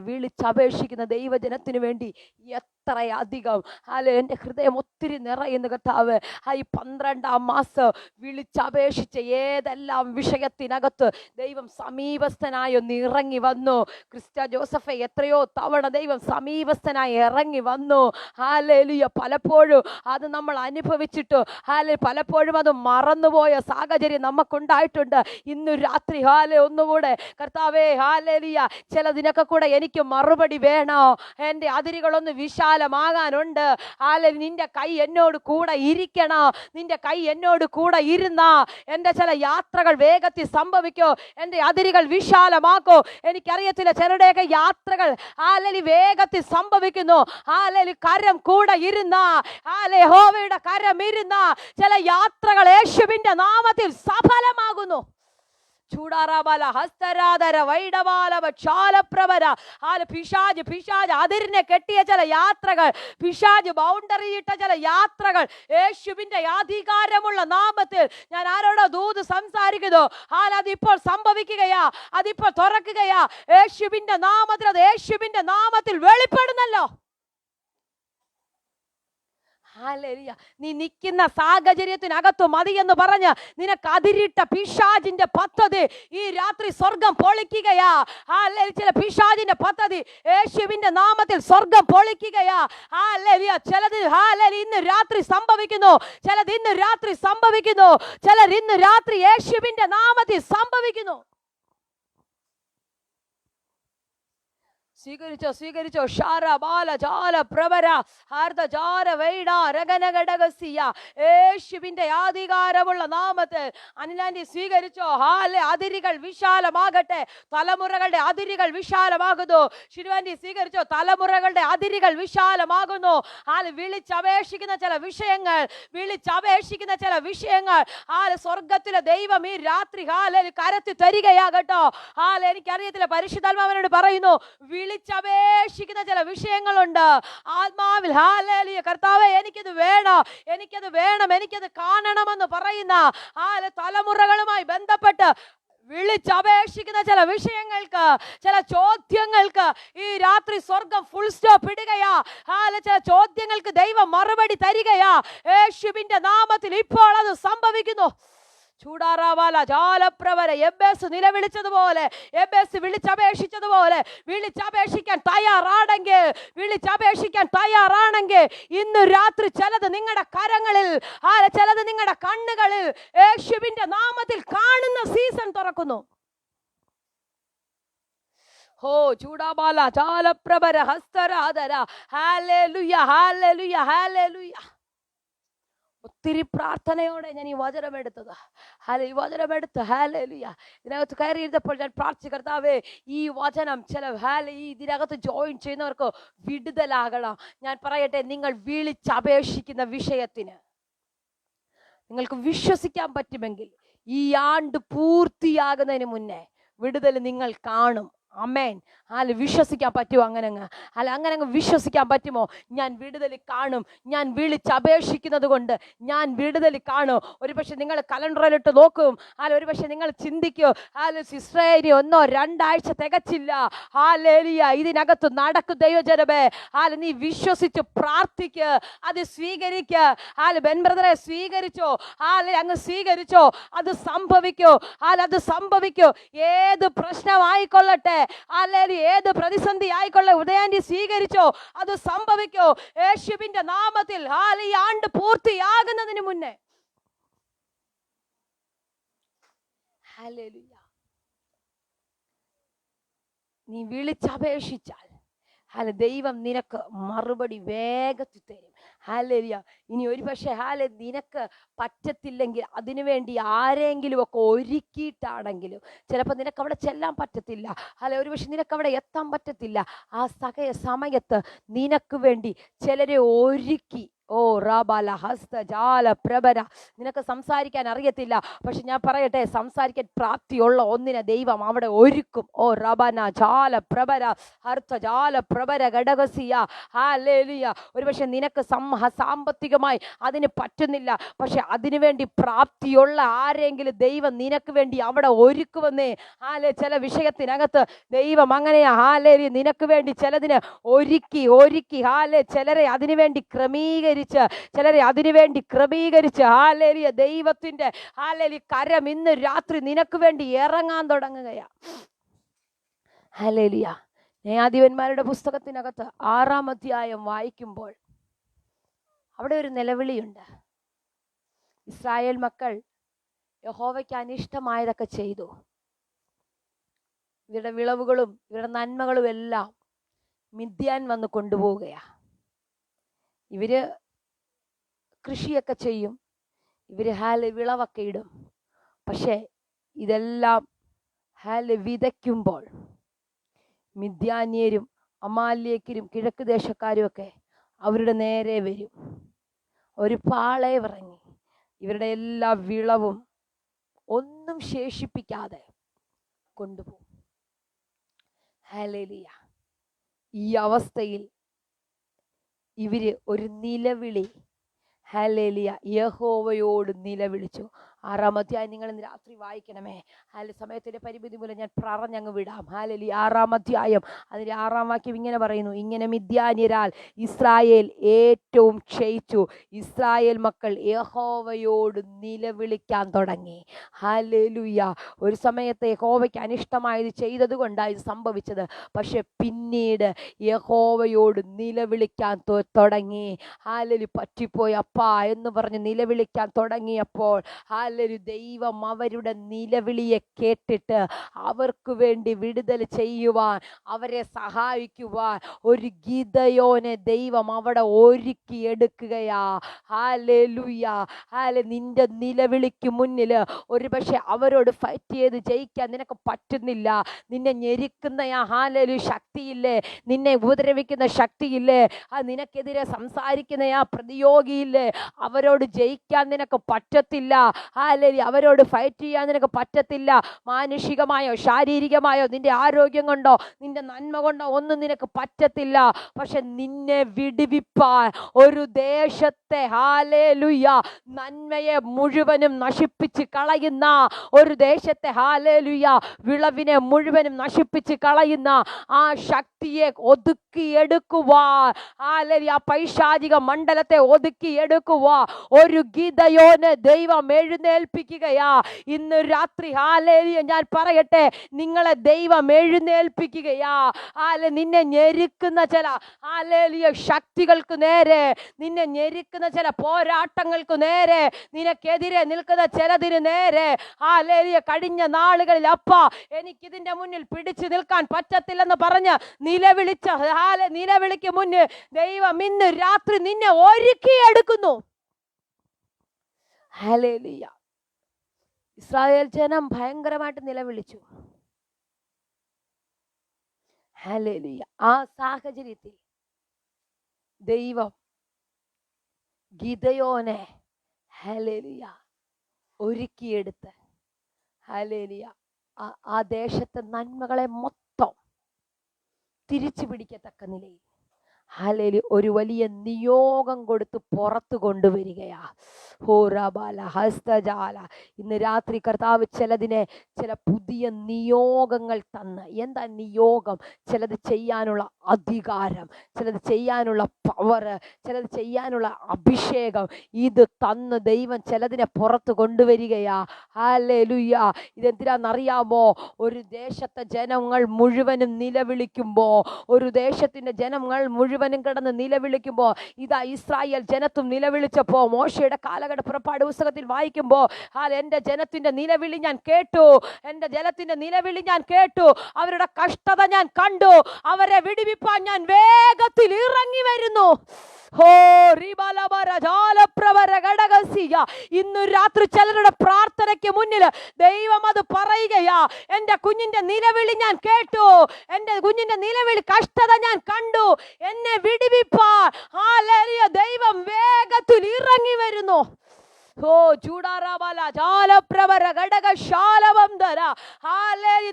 വിളിച്ചപേക്ഷിക്കുന്ന ദൈവജനത്തിന് വേണ്ടി എത്രയധികം എൻ്റെ ഹൃദയം ഒത്തിരി നിറയുന്ന കർത്താവ്. ഈ 12-ാം മാസം വിളിച്ചപേക്ഷിച്ച ഏതെല്ലാം വിഷയത്തിനകത്ത് ദൈവം സമീപസ്ഥനായി ഒന്ന് ഇറങ്ങി വന്നു. ക്രിസ്റ്റ ജോസഫെ എത്രയോ തവണ ദൈവം സമീപസ്ഥനായി ഇറങ്ങി വന്നു. ഹല്ലേലൂയ. പലപ്പോഴും അത് നമ്മൾ അനുഭവിച്ചിട്ട് പലപ്പോഴും അത് മറന്നുപോയ സാഹചര്യം നമുക്കുണ്ടായിട്ടുണ്ട്. ഇന്ന് രാത്രി ഒന്നുകൂടെ കർത്താവേ ഹല്ലേലൂയ, ചിലതിനൊക്കെ കൂടെ എനിക്ക് മറുപടി വേണോ? എൻ്റെ അതിരുകളൊന്ന് വിശാലമാകാനുണ്ട്. നിന്റെ കൈ എന്നോട് കൂടെ ഇരിക്കണോ? നിന്റെ കൈ എന്നോട് കൂടെ ഇരുന്നാ എൻ്റെ ചില യാത്രകൾ വേഗത്തിൽ സംഭവിക്കോ? എൻ്റെ അതിരുകൾ വിശാലമാക്കോ? എനിക്കറിയത്തില്ല, ചിലരുടെയൊക്കെ യാത്രകൾ വേഗത്തിൽ സംഭവിക്കുന്നു. കരം കൂടെ ഇരുന്നാ യഹോവയുടെ കരം ഇരുന്നാ ചില യാത്രകൾ യേശുവിന്റെ നാമത്തിൽ സഫലമാകുന്നു. ചൂടാറാബാല ഹസ്തരാധര വൈഡവാലവ ക്ഷാലപ്രവര പിശാജ് അതിരിനെ കെട്ടിയ ചില യാത്രകൾ, പിശാജ് ബൗണ്ടറി ഇട്ട ചില യാത്രകൾ യേശുവിന്റെ അധികാരമുള്ള നാമത്തിൽ ഞാൻ ആരോടോ ദൂത് സംസാരിക്കുന്നു. അതിപ്പോൾ സംഭവിക്കുകയാ, അതിപ്പോൾ തുറക്കുകയാ. യേശുവിന്റെ നാമത്തിൽ, അത് യേശുവിന്റെ നാമത്തിൽ വെളിപ്പെടുന്നല്ലോ. നീ നിൽക്കുന്ന സാഹചര്യത്തിനകത്തു മതിയെന്ന് പറഞ്ഞ് നിനക്ക് അതിരിട്ട പിശാചിന്റെ പദ്ധതി ഈ രാത്രി സ്വർഗം പൊളിക്കുകയാ. ചില പിശാചിന്റെ പദ്ധതി യേശുവിന്റെ നാമത്തിൽ സ്വർഗം പൊളിക്കുകയാ. ചിലത് ഇന്ന് രാത്രി സംഭവിക്കുന്നു, ചിലത് ഇന്ന് രാത്രി സംഭവിക്കുന്നു, ചിലർ ഇന്ന് രാത്രി യേശുവിന്റെ നാമത്തിൽ സംഭവിക്കുന്നു. സ്വീകരിച്ചോ യേശുവിന്റെ അധികാരമുള്ള നാമത്തിൽ. അനിലാന്റി സ്വീകരിച്ചോ. അതിരുകൾ വിശാലമാകട്ടെ, തലമുറകളുടെ അതിരുകൾ വിശാലമാകുന്നു. ശിരുവാന്റി സ്വീകരിച്ചോ. തലമുറകളുടെ അതിരുകൾ വിശാലമാകുന്നു. വിളിച്ചപേക്ഷിക്കുന്ന ചില വിഷയങ്ങൾ സ്വർഗത്തിലെ ദൈവം ഈ രാത്രി കരത്തി തരികയാകട്ടോ. എനിക്കറിയത്തില്ല, പരിശുദ്ധാത്മാവിനോട് പറയുന്നു, വിളിച്ചപേക്ഷിക്കുന്ന ചില വിഷയങ്ങളുണ്ട് ആത്മാവിൽ. ഹല്ലേലൂയ. കർത്താവേ എനിക്കത് വേണം, എനിക്കത് കാണണമെന്ന് പറയുന്ന തലമുറകളുമായി ബന്ധപ്പെട്ട് വിളിച്ചപേക്ഷിക്കുന്ന ചില വിഷയങ്ങൾക്ക്, ചില ചോദ്യങ്ങൾക്ക് ഈ രാത്രി സ്വർഗം ഫുൾ സ്റ്റോപ്പ് ഇടുകയാ. ചില ചോദ്യങ്ങൾക്ക് ദൈവം മറുപടി തരികയാ. യേശുവിന്റെ നാമത്തിൽ ഇപ്പോൾ അത് സംഭവിക്കുന്നു. ചൂടാറാവാല ജാലപ്രവര എബേസ് നിലവിളിച്ചതുപോലെ, എബേസ് വിളിച്ചപേക്ഷിച്ചതുപോലെ വിളിച്ചപേക്ഷിക്കാൻ തയ്യാറാണെങ്കിൽ ഇന്ന് രാത്രി ചിലത് നിങ്ങളുടെ കരങ്ങളിൽ, ചിലത് നിങ്ങളുടെ കണ്ണുകളിൽ യേശുവിന്റെ നാമത്തിൽ കാണുന്ന സീസൺ തുറക്കുന്നു. ചൂടാബാല ജാലപ്രവര ഹസ്തരാധര. ഹല്ലേലൂയ, ഹല്ലേലൂയ, ഹല്ലേലൂയ. ഒത്തിരി പ്രാർത്ഥനയോടെ ഞാൻ ഈ വചനമെടുത്തത്. ഹല്ലേലൂയ. ഇതിനകത്ത് കയറിയിരുന്നപ്പോൾ ഞാൻ പ്രാർത്ഥിച്ചു, കർത്താവേ ഈ വചനം ഇതിനകത്ത് ജോയിൻ ചെയ്യുന്നവർക്ക് വിടുതലാകണം. ഞാൻ പറയട്ടെ, നിങ്ങൾ വിളിച്ചപേക്ഷിക്കുന്ന വിഷയത്തിന് നിങ്ങൾക്ക് വിശ്വസിക്കാൻ പറ്റുമെങ്കിൽ ഈ ആണ്ട് പൂർത്തിയാകുന്നതിന് മുന്നേ വിടുതൽ നിങ്ങൾ കാണും. ആമേൻ. വിശ്വസിക്കാൻ പറ്റുമോ? അങ്ങനെ വിശ്വസിക്കാൻ പറ്റുമോ? ഞാൻ വിടുതൽ കാണും, ഞാൻ വിളിച്ചപേക്ഷിക്കുന്നത് കൊണ്ട് ഞാൻ വിടുതൽ കാണും. ഒരുപക്ഷെ നിങ്ങൾ കലണ്ടറിലിട്ട് നോക്കും, ഒരുപക്ഷെ നിങ്ങൾ ചിന്തിക്കും, സിസ്റ്ററെ 1-2 ആഴ്ച തികച്ചില്ല. ഇതിനകത്ത് നടക്കും ദൈവജനമേ. നീ വിശ്വസിച്ച് പ്രാർത്ഥിക്ക്, അത് സ്വീകരിക്ക്. ബെൻ ബ്രദറെ സ്വീകരിച്ചോ, അങ്ങ് സ്വീകരിച്ചോ, അത് സംഭവിക്കോ. ഏത് പ്രശ്നമായിക്കൊള്ളട്ടെ, ഹല്ലേലൂയ, ഏത് പ്രതിസന്ധി ആയിക്കൊള്ളെ ഉദയാന്റി സ്വീകരിച്ചോ, അത് സംഭവിക്കോ യേശുവിന്റെ നാമത്തിൽ. ഈ ആണ്ട് പൂർത്തിയാകുന്നതിന് മുന്നേ. ഹല്ലേലൂയ. നീ വിളിച്ചപേക്ഷിച്ചാൽ ദൈവം നിനക്ക് മറുപടി വേഗത്തിൽ തരും. ഹല്ലേലൂയ. ഇനി ഒരു പക്ഷേ നിനക്ക് പറ്റത്തില്ലെങ്കിൽ അതിനുവേണ്ടി ആരെങ്കിലും ഒക്കെ ഒരുക്കിയിട്ടാണെങ്കിലും ചിലപ്പോൾ നിനക്ക് അവിടെ ചെല്ലാൻ പറ്റത്തില്ല. ഒരു പക്ഷെ നിനക്ക് അവിടെ എത്താൻ പറ്റത്തില്ല. ആ സമയത്ത് നിനക്ക് വേണ്ടി ചിലരെ ഒരുക്കി. ഓ റാബാല ഹസ്ത ജാല പ്രഭര. നിനക്ക് സംസാരിക്കാൻ അറിയത്തില്ല, പക്ഷെ ഞാൻ പറയട്ടെ, സംസാരിക്കാൻ പ്രാപ്തിയുള്ള ഒന്നിനെ ദൈവം അവിടെ ഒരുക്കും. ഓ റബന ജാല പ്രഭര ഹർത്ത ജാല പ്രഭര ഘടകസിയ. ഹല്ലേലൂയ. ഒരു പക്ഷെ നിനക്ക് സാമ്പത്തികമായി അതിന് പറ്റുന്നില്ല, പക്ഷെ അതിനുവേണ്ടി പ്രാപ്തിയുള്ള ആരെങ്കിലും ദൈവം നിനക്ക് വേണ്ടി അവിടെ ഒരുക്കുവന്നേ. ചില വിഷയത്തിനകത്ത് ദൈവം അങ്ങനെയാ. നിനക്ക് വേണ്ടി ചിലതിന് ഒരുക്കി ചിലരെ അതിനുവേണ്ടി ക്രമീകരിച്ച് ദൈവത്തിന്റെ കരം ഇന്ന് രാത്രി നിനക്ക് വേണ്ടി ഇറങ്ങാൻ തുടങ്ങുകയാ. ഹല്ലേലൂയ. ന്യായാധിപന്മാരുടെ പുസ്തകത്തിനകത്ത് 6-ാം അധ്യായം വായിക്കുമ്പോൾ അവിടെ ഒരു നിലവിളിയുണ്ട്. ഇസ്രായേൽ മക്കൾ യഹോവയ്ക്ക് അനിഷ്ടമായതൊക്കെ ചെയ്തു. ഇവരുടെ വിളവുകളും ഇവരുടെ നന്മകളും എല്ലാം മിദ്യാൻ വന്ന് കൊണ്ടുപോവുകയാ. ഇവര് കൃഷിയൊക്കെ ചെയ്യും, ഇവര് വിളവൊക്കെ ഇടും. പക്ഷെ ഇതെല്ലാം വിതയ്ക്കുമ്പോൾ മിദ്യാന്യരും അമാലേക്കരും കിഴക്ക് ദേശക്കാരും ഒക്കെ അവരുടെ നേരെ വരും. ഒരു പാളയം ഇറങ്ങി ഇവരുടെ എല്ലാ വിളവും ഒന്നും ശേഷിപ്പിക്കാതെ കൊണ്ടുപോകും. ഹല്ലേലൂയ. ഈ അവസ്ഥയിൽ ഇവര് ഒരു നിലവിളി യഹോവയോട് നിലവിളിച്ചു. 6-ാം അധ്യായം നിങ്ങൾ ഇന്ന് രാത്രി വായിക്കണമേ. സമയത്തിന്റെ പരിമിതി മൂലം ഞാൻ പറഞ്ഞങ്ങ് വിടാം. 6-ാം അധ്യായം അതിന്റെ 6-ാം വാക്യം ഇങ്ങനെ പറയുന്നു: ഇങ്ങനെ മിദ്യാന്യരാൽ ഇസ്രായേൽ ഏറ്റവും ക്ഷയിച്ചു. ഇസ്രായേൽ മക്കൾ യഹോവയോട് നിലവിളിക്കാൻ തുടങ്ങി. ഹല്ലേലൂയ. ഒരു സമയത്ത് യഹോവയ്ക്ക് അനിഷ്ടമായത് ചെയ്തത് കൊണ്ടാണ് ഇത് സംഭവിച്ചത്. പക്ഷെ പിന്നീട് യഹോവയോട് നിലവിളിക്കാൻ തുടങ്ങി. പറ്റിപ്പോയി അപ്പാ എന്ന് പറഞ്ഞ് നിലവിളിക്കാൻ തുടങ്ങിയപ്പോൾ ദൈവം അവരുടെ നിലവിളിയെ കേട്ടിട്ട് അവർക്ക് വേണ്ടി വിടുതൽ ചെയ്യുവാൻ, അവരെ സഹായിക്കുവാൻ ഒരു ഗിദെയോനെ ദൈവം അവിടെ ഒരുക്കിയെടുക്കുകയാ. ഹല്ലേലൂയ. നിന്റെ നിലവിളിക്ക് മുന്നിൽ ഒരു പക്ഷെ അവരോട് ഫൈറ്റ് ചെയ്ത് ജയിക്കാൻ നിനക്ക് പറ്റുന്നില്ല. നിന്നെ ഞെരുക്കുന്ന ശക്തിയില്ലേ, നിന്നെ ഉപദ്രവിക്കുന്ന ശക്തിയില്ലേ, നിനക്കെതിരെ സംസാരിക്കുന്ന പ്രതിയോഗിയില്ലേ, അവരോട് ജയിക്കാൻ നിനക്ക് പറ്റത്തില്ല. അവരോട് ഫൈറ്റ് ചെയ്യാൻ നിനക്ക് പറ്റത്തില്ല. മാനുഷികമായോ ശാരീരികമായോ നിന്റെ ആരോഗ്യം കൊണ്ടോ നിന്റെ നന്മ കൊണ്ടോ ഒന്നും നിനക്ക് പറ്റത്തില്ല. പക്ഷെ നിന്നെ വിടുവിപ്പാൻ ഒരു ദേശത്തെ നന്മയെ മുഴുവനും നശിപ്പിച്ച് കളയുന്ന ഒരു ദേശത്തെ വിളവിനെ മുഴുവനും നശിപ്പിച്ച് കളയുന്ന ആ ശക്തിയെ ഒതുക്കിയെടുക്കുവാൻ, ആ പൈശാചിക മണ്ഡലത്തെ ഒതുക്കിയെടുക്കുവാ ഒരു ഗിദെയോനെ ദൈവം എഴുന്നേൽപ്പിക്കുകയാ ഇന്ന് രാത്രി. ഞാൻ പറയട്ടെ, നിങ്ങളെ ദൈവം എഴുന്നേൽപ്പിക്കുകയാ. നിന്നെ ഞെരുക്കുന്ന ചില ശക്തികൾക്ക് നേരെ, നിന്നെ ഞെരുക്കുന്ന ചില പോരാട്ടങ്ങൾക്ക് നേരെ, നിനക്കെതിരെ നിൽക്കുന്ന ചിലതിന് നേരെ കഴിഞ്ഞ നാളുകളിൽ അപ്പാ എനിക്കിതിന്റെ മുന്നിൽ പിടിച്ചു നിൽക്കാൻ പറ്റത്തില്ലെന്ന് പറഞ്ഞ് നിലവിളിക്ക് മുന്നിൽ ദൈവം ഇന്ന് രാത്രി നിന്നെ ഒരുക്കിയെടുക്കുന്നു. ഹല്ലേലൂയ. ഇസ്രായേൽ ജനം ഭയങ്കരമായിട്ട് നിലവിളിച്ചു. ഹല്ലേലൂയ. ആ സാഹചര്യത്തിൽ ദൈവം ഗിദെയോനെ ഒരുക്കിയെടുത്ത് ആ ദേശത്തെ നന്മകളെ മൊത്തം തിരിച്ചു പിടിക്കത്തക്ക നിലയിൽ ഹല്ലേലൂയ, ഒരു വലിയ നിയോഗം കൊടുത്ത് പുറത്തു കൊണ്ടുവരികയാ. ഹോറബാല ഹസ്തജാല. ഇന്ന് രാത്രി കർത്താവ് ചില പുതിയ നിയോഗങ്ങൾ തന്ന്. എന്താ നിയോഗം? ചിലത് ചെയ്യാനുള്ള അധികാരം, ചിലത് ചെയ്യാനുള്ള പവർ, ചിലത് ചെയ്യാനുള്ള അഭിഷേകം, ഇത് തന്ന് ദൈവം ചിലതിനെ പുറത്ത് കൊണ്ടുവരികയാ. ഹല്ലേലൂയ. ഇതെന്തിനാണെന്നറിയാമോ? ഒരു ദേശത്തെ ജനങ്ങൾ മുഴുവനും നിലവിളിക്കുമ്പോ, ഒരു ദേശത്തിന്റെ ജനങ്ങൾ മുഴുവനും കിടന്ന് നിലവിളിക്കുമ്പോ, ഇതാ ഇസ്രായേൽ ജനത്തും നിലവിളിച്ചപ്പോ, മോശയുടെ കാലഘട്ട പുറപ്പാട് പുസ്തകത്തിൽ വായിക്കുമ്പോ, എന്റെ ജനത്തിന്റെ നിലവിളി ഞാൻ കേട്ടു, എന്റെ ജനത്തിന്റെ നിലവിളി ഞാൻ കേട്ടു, അവരുടെ കഷ്ടത ഞാൻ കണ്ടു, അവരെ വിടുവിപ്പാൻ ഞാൻ വേഗത്തിൽ ഇറങ്ങി വരുന്നു. ഇന്ന് രാത്രി ചിലരുടെ പ്രാർത്ഥനയ്ക്ക് മുന്നിൽ ദൈവം അത് പറയുകയാ. എന്റെ കുഞ്ഞിന്റെ നിലവിളി ഞാൻ കേട്ടു, എന്റെ കുഞ്ഞിന്റെ നിലവിളി കഷ്ടത ഞാൻ കണ്ടു, എന്നെ വിടുവിപ്പാൻ ഹല്ലേലൂയ ദൈവം വേഗത്തിൽ ഇറങ്ങി വരുന്നു.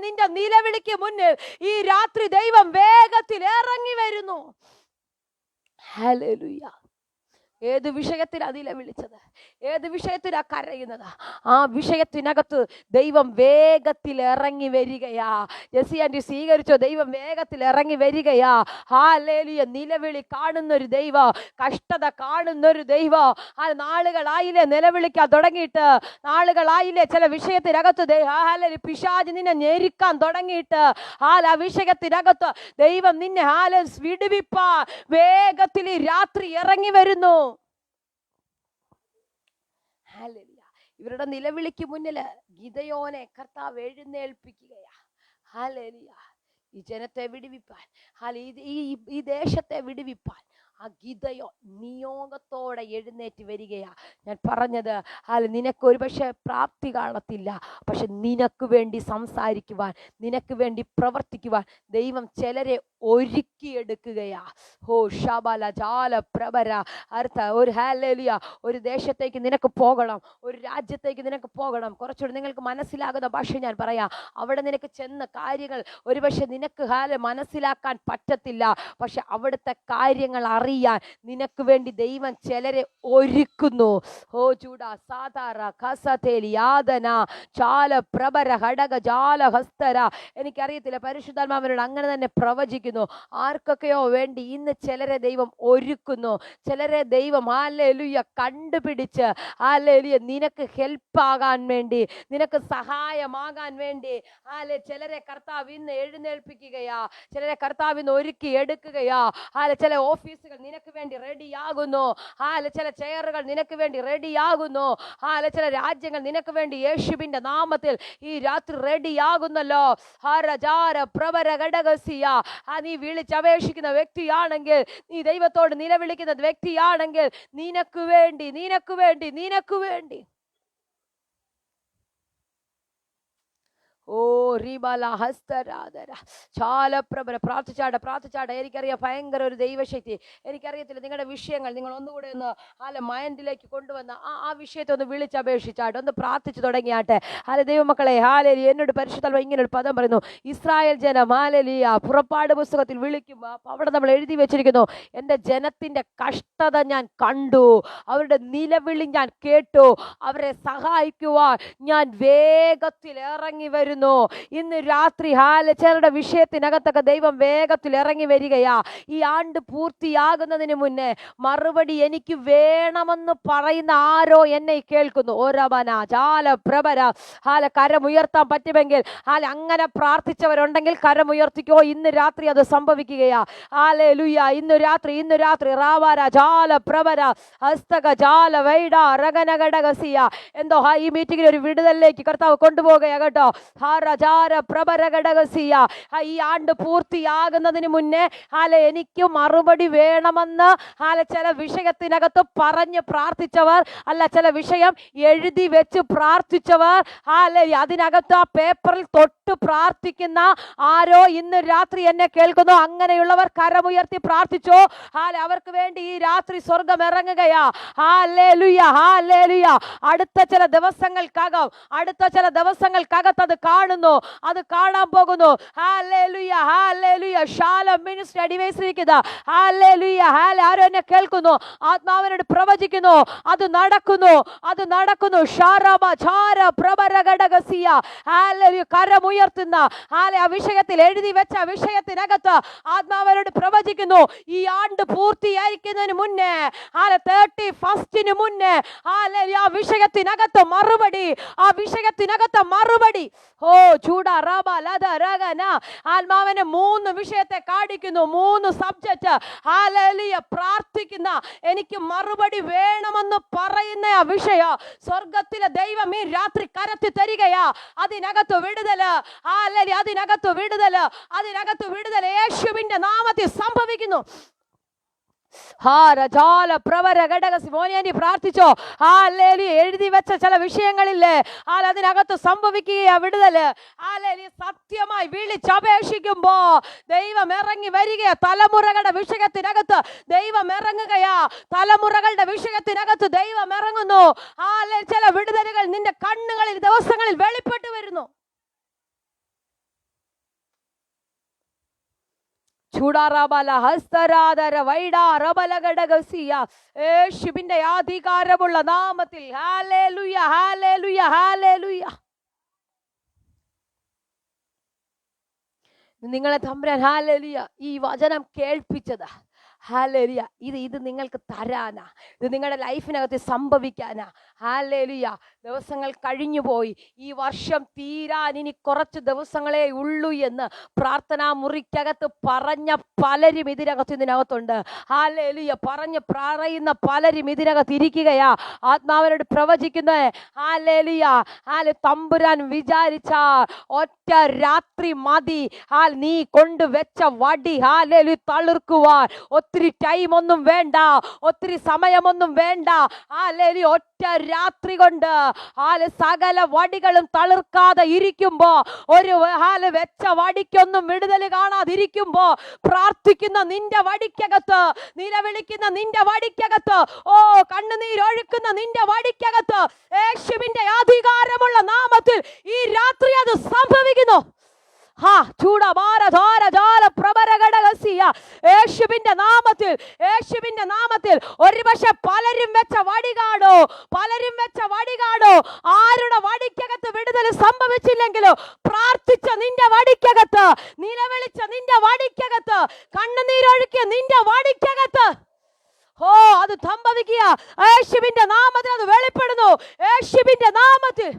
നിന്റെ നിലവിളിക്ക് മുന്നിൽ ഈ രാത്രി ദൈവം വേഗത്തിൽ ഇറങ്ങി വരുന്നു. ഹല്ലേലൂയ. ഏത് വിഷയത്തിനാ നിലവിളിച്ചത്? ഏത് വിഷയത്തിനാ കരയുന്നത്? ആ വിഷയത്തിനകത്ത് ദൈവം വേഗത്തിൽ ഇറങ്ങി വരികയാ. Jessy anti സ്വീകരിച്ചോ? ദൈവം വേഗത്തിൽ ഇറങ്ങി വരികയാ. ഹല്ലേലൂയ. നിലവിളി കാണുന്നൊരു ദൈവം, കഷ്ടത കാണുന്നൊരു ദൈവം. നാളുകളായില്ലേ നിലവിളിക്കാൻ തുടങ്ങിയിട്ട്? നാളുകളായില്ലേ ചില വിഷയത്തിനകത്ത് പിശാച് നിന്നെ ഞെരുക്കാൻ തുടങ്ങിയിട്ട്? ആ വിഷയത്തിനകത്ത് ദൈവം നിന്നെ വിടുവിപ്പാ വേഗത്തിൽ രാത്രി ഇറങ്ങി വരുന്നു. ഇവരുടെ നിലവിളിക്ക് മുന്നില് ഗിദെയോനെ കർത്താവ് എഴുന്നേൽപ്പിക്കുകയാ. ഹല്ലേലൂയ. ഈ ജനത്തെ വിടുവിപ്പാൻ, ഈ ദേശത്തെ വിടുവിപ്പാൻ ആ ഗിദെയോൻ നിയോഗത്തോടെ എഴുന്നേറ്റ് വരികയാ. ഞാൻ പറഞ്ഞത്, നിനക്ക് ഒരു പക്ഷെ പ്രാപ്തി കാണത്തില്ല, പക്ഷെ നിനക്ക് വേണ്ടി സംസാരിക്കുവാൻ, നിനക്ക് വേണ്ടി പ്രവർത്തിക്കുവാൻ ദൈവം ചിലരെ ഒരുക്കിയെടുക്കുകയാ. ശബല ജാല പ്രഭര അർത്ഥ ഒരു ഹല്ലേലൂയ. ഒരു ദേശത്തേക്ക് നിനക്ക് പോകണം, ഒരു രാജ്യത്തേക്ക് നിനക്ക് പോകണം. കുറച്ചുകൂടി നിങ്ങൾക്ക് മനസ്സിലാകുന്ന ഭാഷ ഞാൻ പറയാം. അവിടെ നിനക്ക് ചെന്ന കാര്യങ്ങൾ ഒരുപക്ഷെ നിനക്ക് മനസ്സിലാക്കാൻ പറ്റത്തില്ല, പക്ഷെ അവിടുത്തെ കാര്യങ്ങൾ അറിയാൻ നിനക്ക് വേണ്ടി ദൈവം ചിലരെ ഒരുക്കുന്നു. ചൂടാ സാധാര കസതേലി യാതന ചാല പ്രഭര ഹടക ജാല ഹസ്തര. എനിക്കറിയത്തില്ല, പരിശുദ്ധാത്മാവിനോട് അങ്ങനെ തന്നെ പ്രവചിക്കുന്നു. ആർക്കൊക്കെയോ വേണ്ടി ഇന്ന് ചിലരെ ദൈവം ഒരുക്കുന്നു, ചിലരെ ദൈവം ഹല്ലേലൂയ കണ്ടുപിടിച്ച് ഹല്ലേലൂയ നിനക്ക് ഹെൽപ്പാകാൻ വേണ്ടി, നിനക്ക് സഹായമാകാൻ വേണ്ടി ചിലരെ കർത്താവ് ഇന്ന് എഴുന്നേൽപ്പിക്കുകയാ, ചിലരെ കർത്താവ് ഇന്ന് ഒരുക്കി എടുക്കുകയാ. ചില ഓഫീസുകൾ നിനക്ക് വേണ്ടി റെഡിയാകുന്നു, ചില ചെയറുകൾ നിനക്ക് വേണ്ടി റെഡിയാകുന്നു, ചില രാജ്യങ്ങൾ നിനക്ക് വേണ്ടി യേശുവിന്റെ നാമത്തിൽ ഈ രാത്രി റെഡിയാകുന്നല്ലോ. നീ വിളിച്ചപേക്ഷിക്കുന്ന വ്യക്തിയാണെങ്കിൽ, നീ ദൈവത്തോട് നിലവിളിക്കുന്ന വ്യക്തിയാണെങ്കിൽ, നിനക്ക് വേണ്ടി നിനക്ക് വേണ്ടി നിനക്ക് വേണ്ടി പ്രാർത്ഥിച്ചാട. എനിക്കറിയാം ഭയങ്കര ഒരു ദൈവശക്തി. എനിക്കറിയത്തില്ല നിങ്ങളുടെ വിഷയങ്ങൾ നിങ്ങൾ ഒന്നുകൂടെ ഒന്ന് മൈൻഡിലേക്ക് കൊണ്ടുവന്ന ആ വിഷയത്തെ ഒന്ന് വിളിച്ചപേക്ഷിച്ചാട്ടെ, ഒന്ന് പ്രാർത്ഥിച്ചു തുടങ്ങിയാട്ടെ. ദൈവമക്കളെ, എന്നോട് പരിശുദ്ധാത്മാവ് ഇങ്ങനെ ഒരു പദം പറയുന്നു. ഇസ്രായേൽ ജനം പുറപ്പാട് പുസ്തകത്തിൽ വിളിക്കുമ്പോൾ അവിടെ നമ്മൾ എഴുതി വെച്ചിരിക്കുന്നു, എൻ്റെ ജനത്തിന്റെ കഷ്ടത ഞാൻ കണ്ടു, അവരുടെ നിലവിളി ഞാൻ കേട്ടു, അവരെ സഹായിക്കുവാൻ ഞാൻ വേഗത്തിൽ ഇറങ്ങി വരുന്നു. ഇന്ന് രാത്രി ചിലരുടെ വിഷയത്തിനകത്തൊക്കെ ദൈവം വേഗത്തിൽ ഇറങ്ങി വരികയാ. ഈ ആണ്ട് പൂർത്തിയാകുന്നതിന് മുന്നേ മറുപടി എനിക്ക് വേണമെന്ന് പറയുന്ന ആരോ എന്നെ കേൾക്കുന്നു. ഓരവന ജാല പ്രഭര കരമുയർത്താൻ പറ്റുമെങ്കിൽ അങ്ങനെ പ്രാർത്ഥിച്ചവരുണ്ടെങ്കിൽ കരമുയർത്തിക്കോ. ഇന്ന് രാത്രി അത് സംഭവിക്കുകയാ. ഹല്ലേലൂയ. ഇന്ന് രാത്രി റാവര ജാല പ്രഭര ഹസ്തക ജാല വൈഡ രഗനഗടകസിയ. എന്തോ ഈ മീറ്റിംഗിൽ ഒരു വിടുതലിലേക്ക് കർത്താവ് കൊണ്ടുപോകുകയാ കേട്ടോ. ഈ ആണ്ട് പൂർത്തിയാകുന്നതിന് മുന്നേ എനിക്ക് മറുപടി വേണമെന്ന് ചില വിഷയത്തിനകത്ത് പറഞ്ഞ് പ്രാർത്ഥിച്ചവർ, അല്ല ചില വിഷയം എഴുതി വെച്ച് പ്രാർത്ഥിച്ചവർ, അതിനകത്ത് ആ പേപ്പറിൽ തൊട്ട് പ്രാർത്ഥിക്കുന്ന ആരോ ഇന്ന് രാത്രി എന്നെ കേൾക്കുന്നു. അങ്ങനെയുള്ളവർ കരമുയർത്തി പ്രാർത്ഥിച്ചോ. അവർക്ക് വേണ്ടി ഈ രാത്രി സ്വർഗം ഇറങ്ങുകയാ. Hallelujah, hallelujah. അടുത്ത ചില ദിവസങ്ങൾക്കകത്ത് അത് കാണുന്നു, അത് കാണാൻ പോകുന്നു. ഹല്ലേലൂയ, ഹല്ലേലൂയ. ശാലോം മിനിസ്ട്രി അടിവയസ്സിരിക്കുന്ന ഹല്ലേലൂയ, ആരോ എന്നെ കേൾക്കുന്നു, ആത്മാവിനോട് പ്രവചിക്കുന്നു, അത് നടക്കുന്നു, അത് നടക്കുന്നു. ഷാറബ ഛാര പ്രബരഘടകസിയ ഹല്ലേലൂയ. കരമുയർത്തുന്ന ആ വിഷയത്തിൽ എഴുതി വെച്ച വിഷയത്തിനകത്ത് ആത്മാവിനോട് പ്രവചിക്കുന്നു. ഈ ആണ്ട് പൂർത്തിയായിരിക്കുന്നതിന് മുന്നേ 31 മുന്നേ ആ വിഷയത്തിനകത്ത് മറുപടി, ആ വിഷയത്തിനകത്ത് മറുപടി. ഓ ചൂട റബ ലദ രഗന. ആത്മാവിനെ 3 വിഷയത്തെ കാണിക്കുന്നു, 3 സബ്ജക്റ്റ്. ഹല്ലേലൂയ. പ്രാർത്ഥിക്കുന്ന, എനിക്ക് മറുപടി വേണമെന്ന് പറയുന്ന ആ വിഷയം സ്വർഗത്തിലെ ദൈവം ഈ രാത്രി കരത്തി തരികയാ. അതിനകത്ത് വിടുതല്, ഹല്ലേലൂയ, അതിനകത്ത് വിടുതല്, അതിനകത്ത് വിടുതല് യേശുവിന്റെ നാമത്തിൽ സംഭവിക്കുന്നു. പ്രാർത്ഥിച്ചോ? എഴുതി വെച്ച ചില വിഷയങ്ങളില്ലേ, അതിനകത്ത് സംഭവിക്കുക വിടുതല്. സത്യമായി വിളിച്ചപേക്ഷിക്കുമ്പോ ദൈവം ഇറങ്ങി വരികയാ. തലമുറകളുടെ വിഷയത്തിനകത്ത് ദൈവം ഇറങ്ങുകയാ. തലമുറകളുടെ വിഷയത്തിനകത്ത് ദൈവം ഇറങ്ങുന്നു. ചില വിടുതലുകൾ നിന്റെ കണ്ണുകളിൽ ദിവസങ്ങളിൽ വെളിപ്പെട്ടു വരുന്നു. യേശുവിന്റെ അധികാരമുള്ള നാമത്തിൽ ഹല്ലേലൂയ, ഹല്ലേലൂയ, ഹല്ലേലൂയ. നിങ്ങളെ തമ്പുരാൻ ഹല്ലേലൂയ ഈ വചനം കേൾപ്പിച്ചത് ഹല്ലേലൂയ ഇത് നിങ്ങൾക്ക് തരാനാ, ഇത് നിങ്ങളുടെ ലൈഫിനകത്ത് സംഭവിക്കാനാ. ഹല്ലേലൂയ. ദിവസങ്ങൾ കഴിഞ്ഞുപോയി, ഈ വർഷം തീരാൻ ഇനി കുറച്ച് ദിവസങ്ങളേ ഉള്ളൂ എന്ന് പ്രാർത്ഥനാ മുറിക്കകത്ത് പറഞ്ഞ പലരും ഇതിനകത്തുണ്ട്. ഹല്ലേലൂയ. പറയുന്ന പലരും ഇതിനകത്ത് ഇരിക്കുകയാ. ആത്മാവിനോട് പ്രവചിക്കുന്നത് ഹല്ലേലൂയ. തമ്പുരാൻ വിചാരിച്ച ഒറ്റ രാത്രി മതി നീ കൊണ്ടുവച്ച വടി ഹല്ലേലൂയ തളിർക്കുവാൻ. ഒത്തിരി ടൈം ഒന്നും വേണ്ട, ഒത്തിരി സമയമൊന്നും വേണ്ട. ഹല്ലേലൂയ. ഒറ്റ രാത്രി കൊണ്ട് സകല വടികളും തളിർക്കാതെ ഇരിക്കുമ്പോ, ഒരു വെച്ച വടിക്കൊന്നും വിടുതൽ കാണാതിരിക്കുമ്പോ, പ്രാർത്ഥിക്കുന്ന നിന്റെ വടിക്കകത്ത്, നിലവിളിക്കുന്ന നിന്റെ വടിക്കകത്ത്, കണ്ണുനീരൊഴുക്കുന്ന നിന്റെ വടിക്കകത്ത് യേശുവിന്റെ അധികാരമുള്ള നാമത്തിൽ ഈ രാത്രി അത് സംഭവിക്കുന്നു. യേശുവിന്റെ നാമത്തിൽ, യേശുവിന്റെ നാമത്തിൽ. ഒരുപക്ഷെ പലരും വെച്ച വടി കാണോ, പലരും വെച്ച വടി കാണോ. ആരുടെ വടിക്കകത്ത് വിടുതൽ സംഭവിച്ചില്ലെങ്കിലും പ്രാർത്ഥിച്ച നിന്റെ വടിക്കകത്ത്, നിലവിളിച്ച നിന്റെ വടിക്കകത്ത്, കണ്ണുനീരൊഴുക്കിയ നിന്റെ വടിക്കകത്ത് അത് സംഭവിക്കുക. യേശുവിന്റെ നാമത്തിൽ അത് വെളിപ്പെടുന്നു. യേശുവിന്റെ നാമത്തിൽ.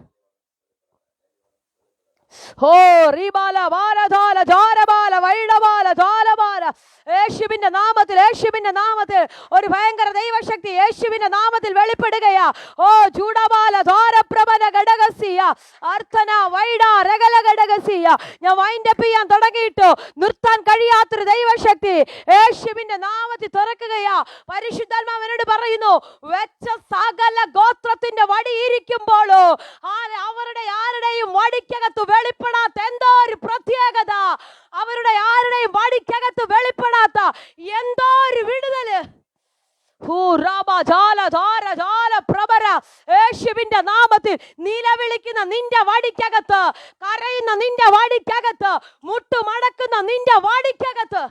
യേശുവിന്റെ നാമത്തിൽ, യേശുവിന്റെ നാമത്തിൽ ഒരു ഭയങ്കര ദൈവശക്തി യേശുവിന്റെ നാമത്തിൽ വെളിപ്പെടുകയാ. ഞാൻ വൈൻഡപ്പ് ചെയ്യാൻ തുടങ്ങിയിട്ടു, നിർത്താൻ കഴിയാത്തൊരു ദൈവശക്തി യേശുവിന്റെ നാമത്തിൽ തുറക്കുകയാ. പരിശുദ്ധാത്മാവിനോട് പറയുന്നു, വെച്ച സകല ഗോത്രത്തിന്റെ വടി ഇരിക്കുമ്പോഴോ അവരുടെ ആരുടെയും വടിക്കകത്ത് വെളിപ്പെടാത്ത എന്തോ ഒരു പ്രത്യേകത, അവരുടെ ആരുടെയും വടിക്കകത്ത് വെളിപ്പെടാത്ത എന്തോ ഒരു വിടുതല്. യേശുവിന്റെ നാമത്തിൽ നിലവിളിക്കുന്ന നിന്റെ വടിക്കകത്ത്, കരയുന്ന നിന്റെ വടിക്കകത്ത്, മുട്ടുമടക്കുന്ന നിന്റെ വടിക്കകത്ത്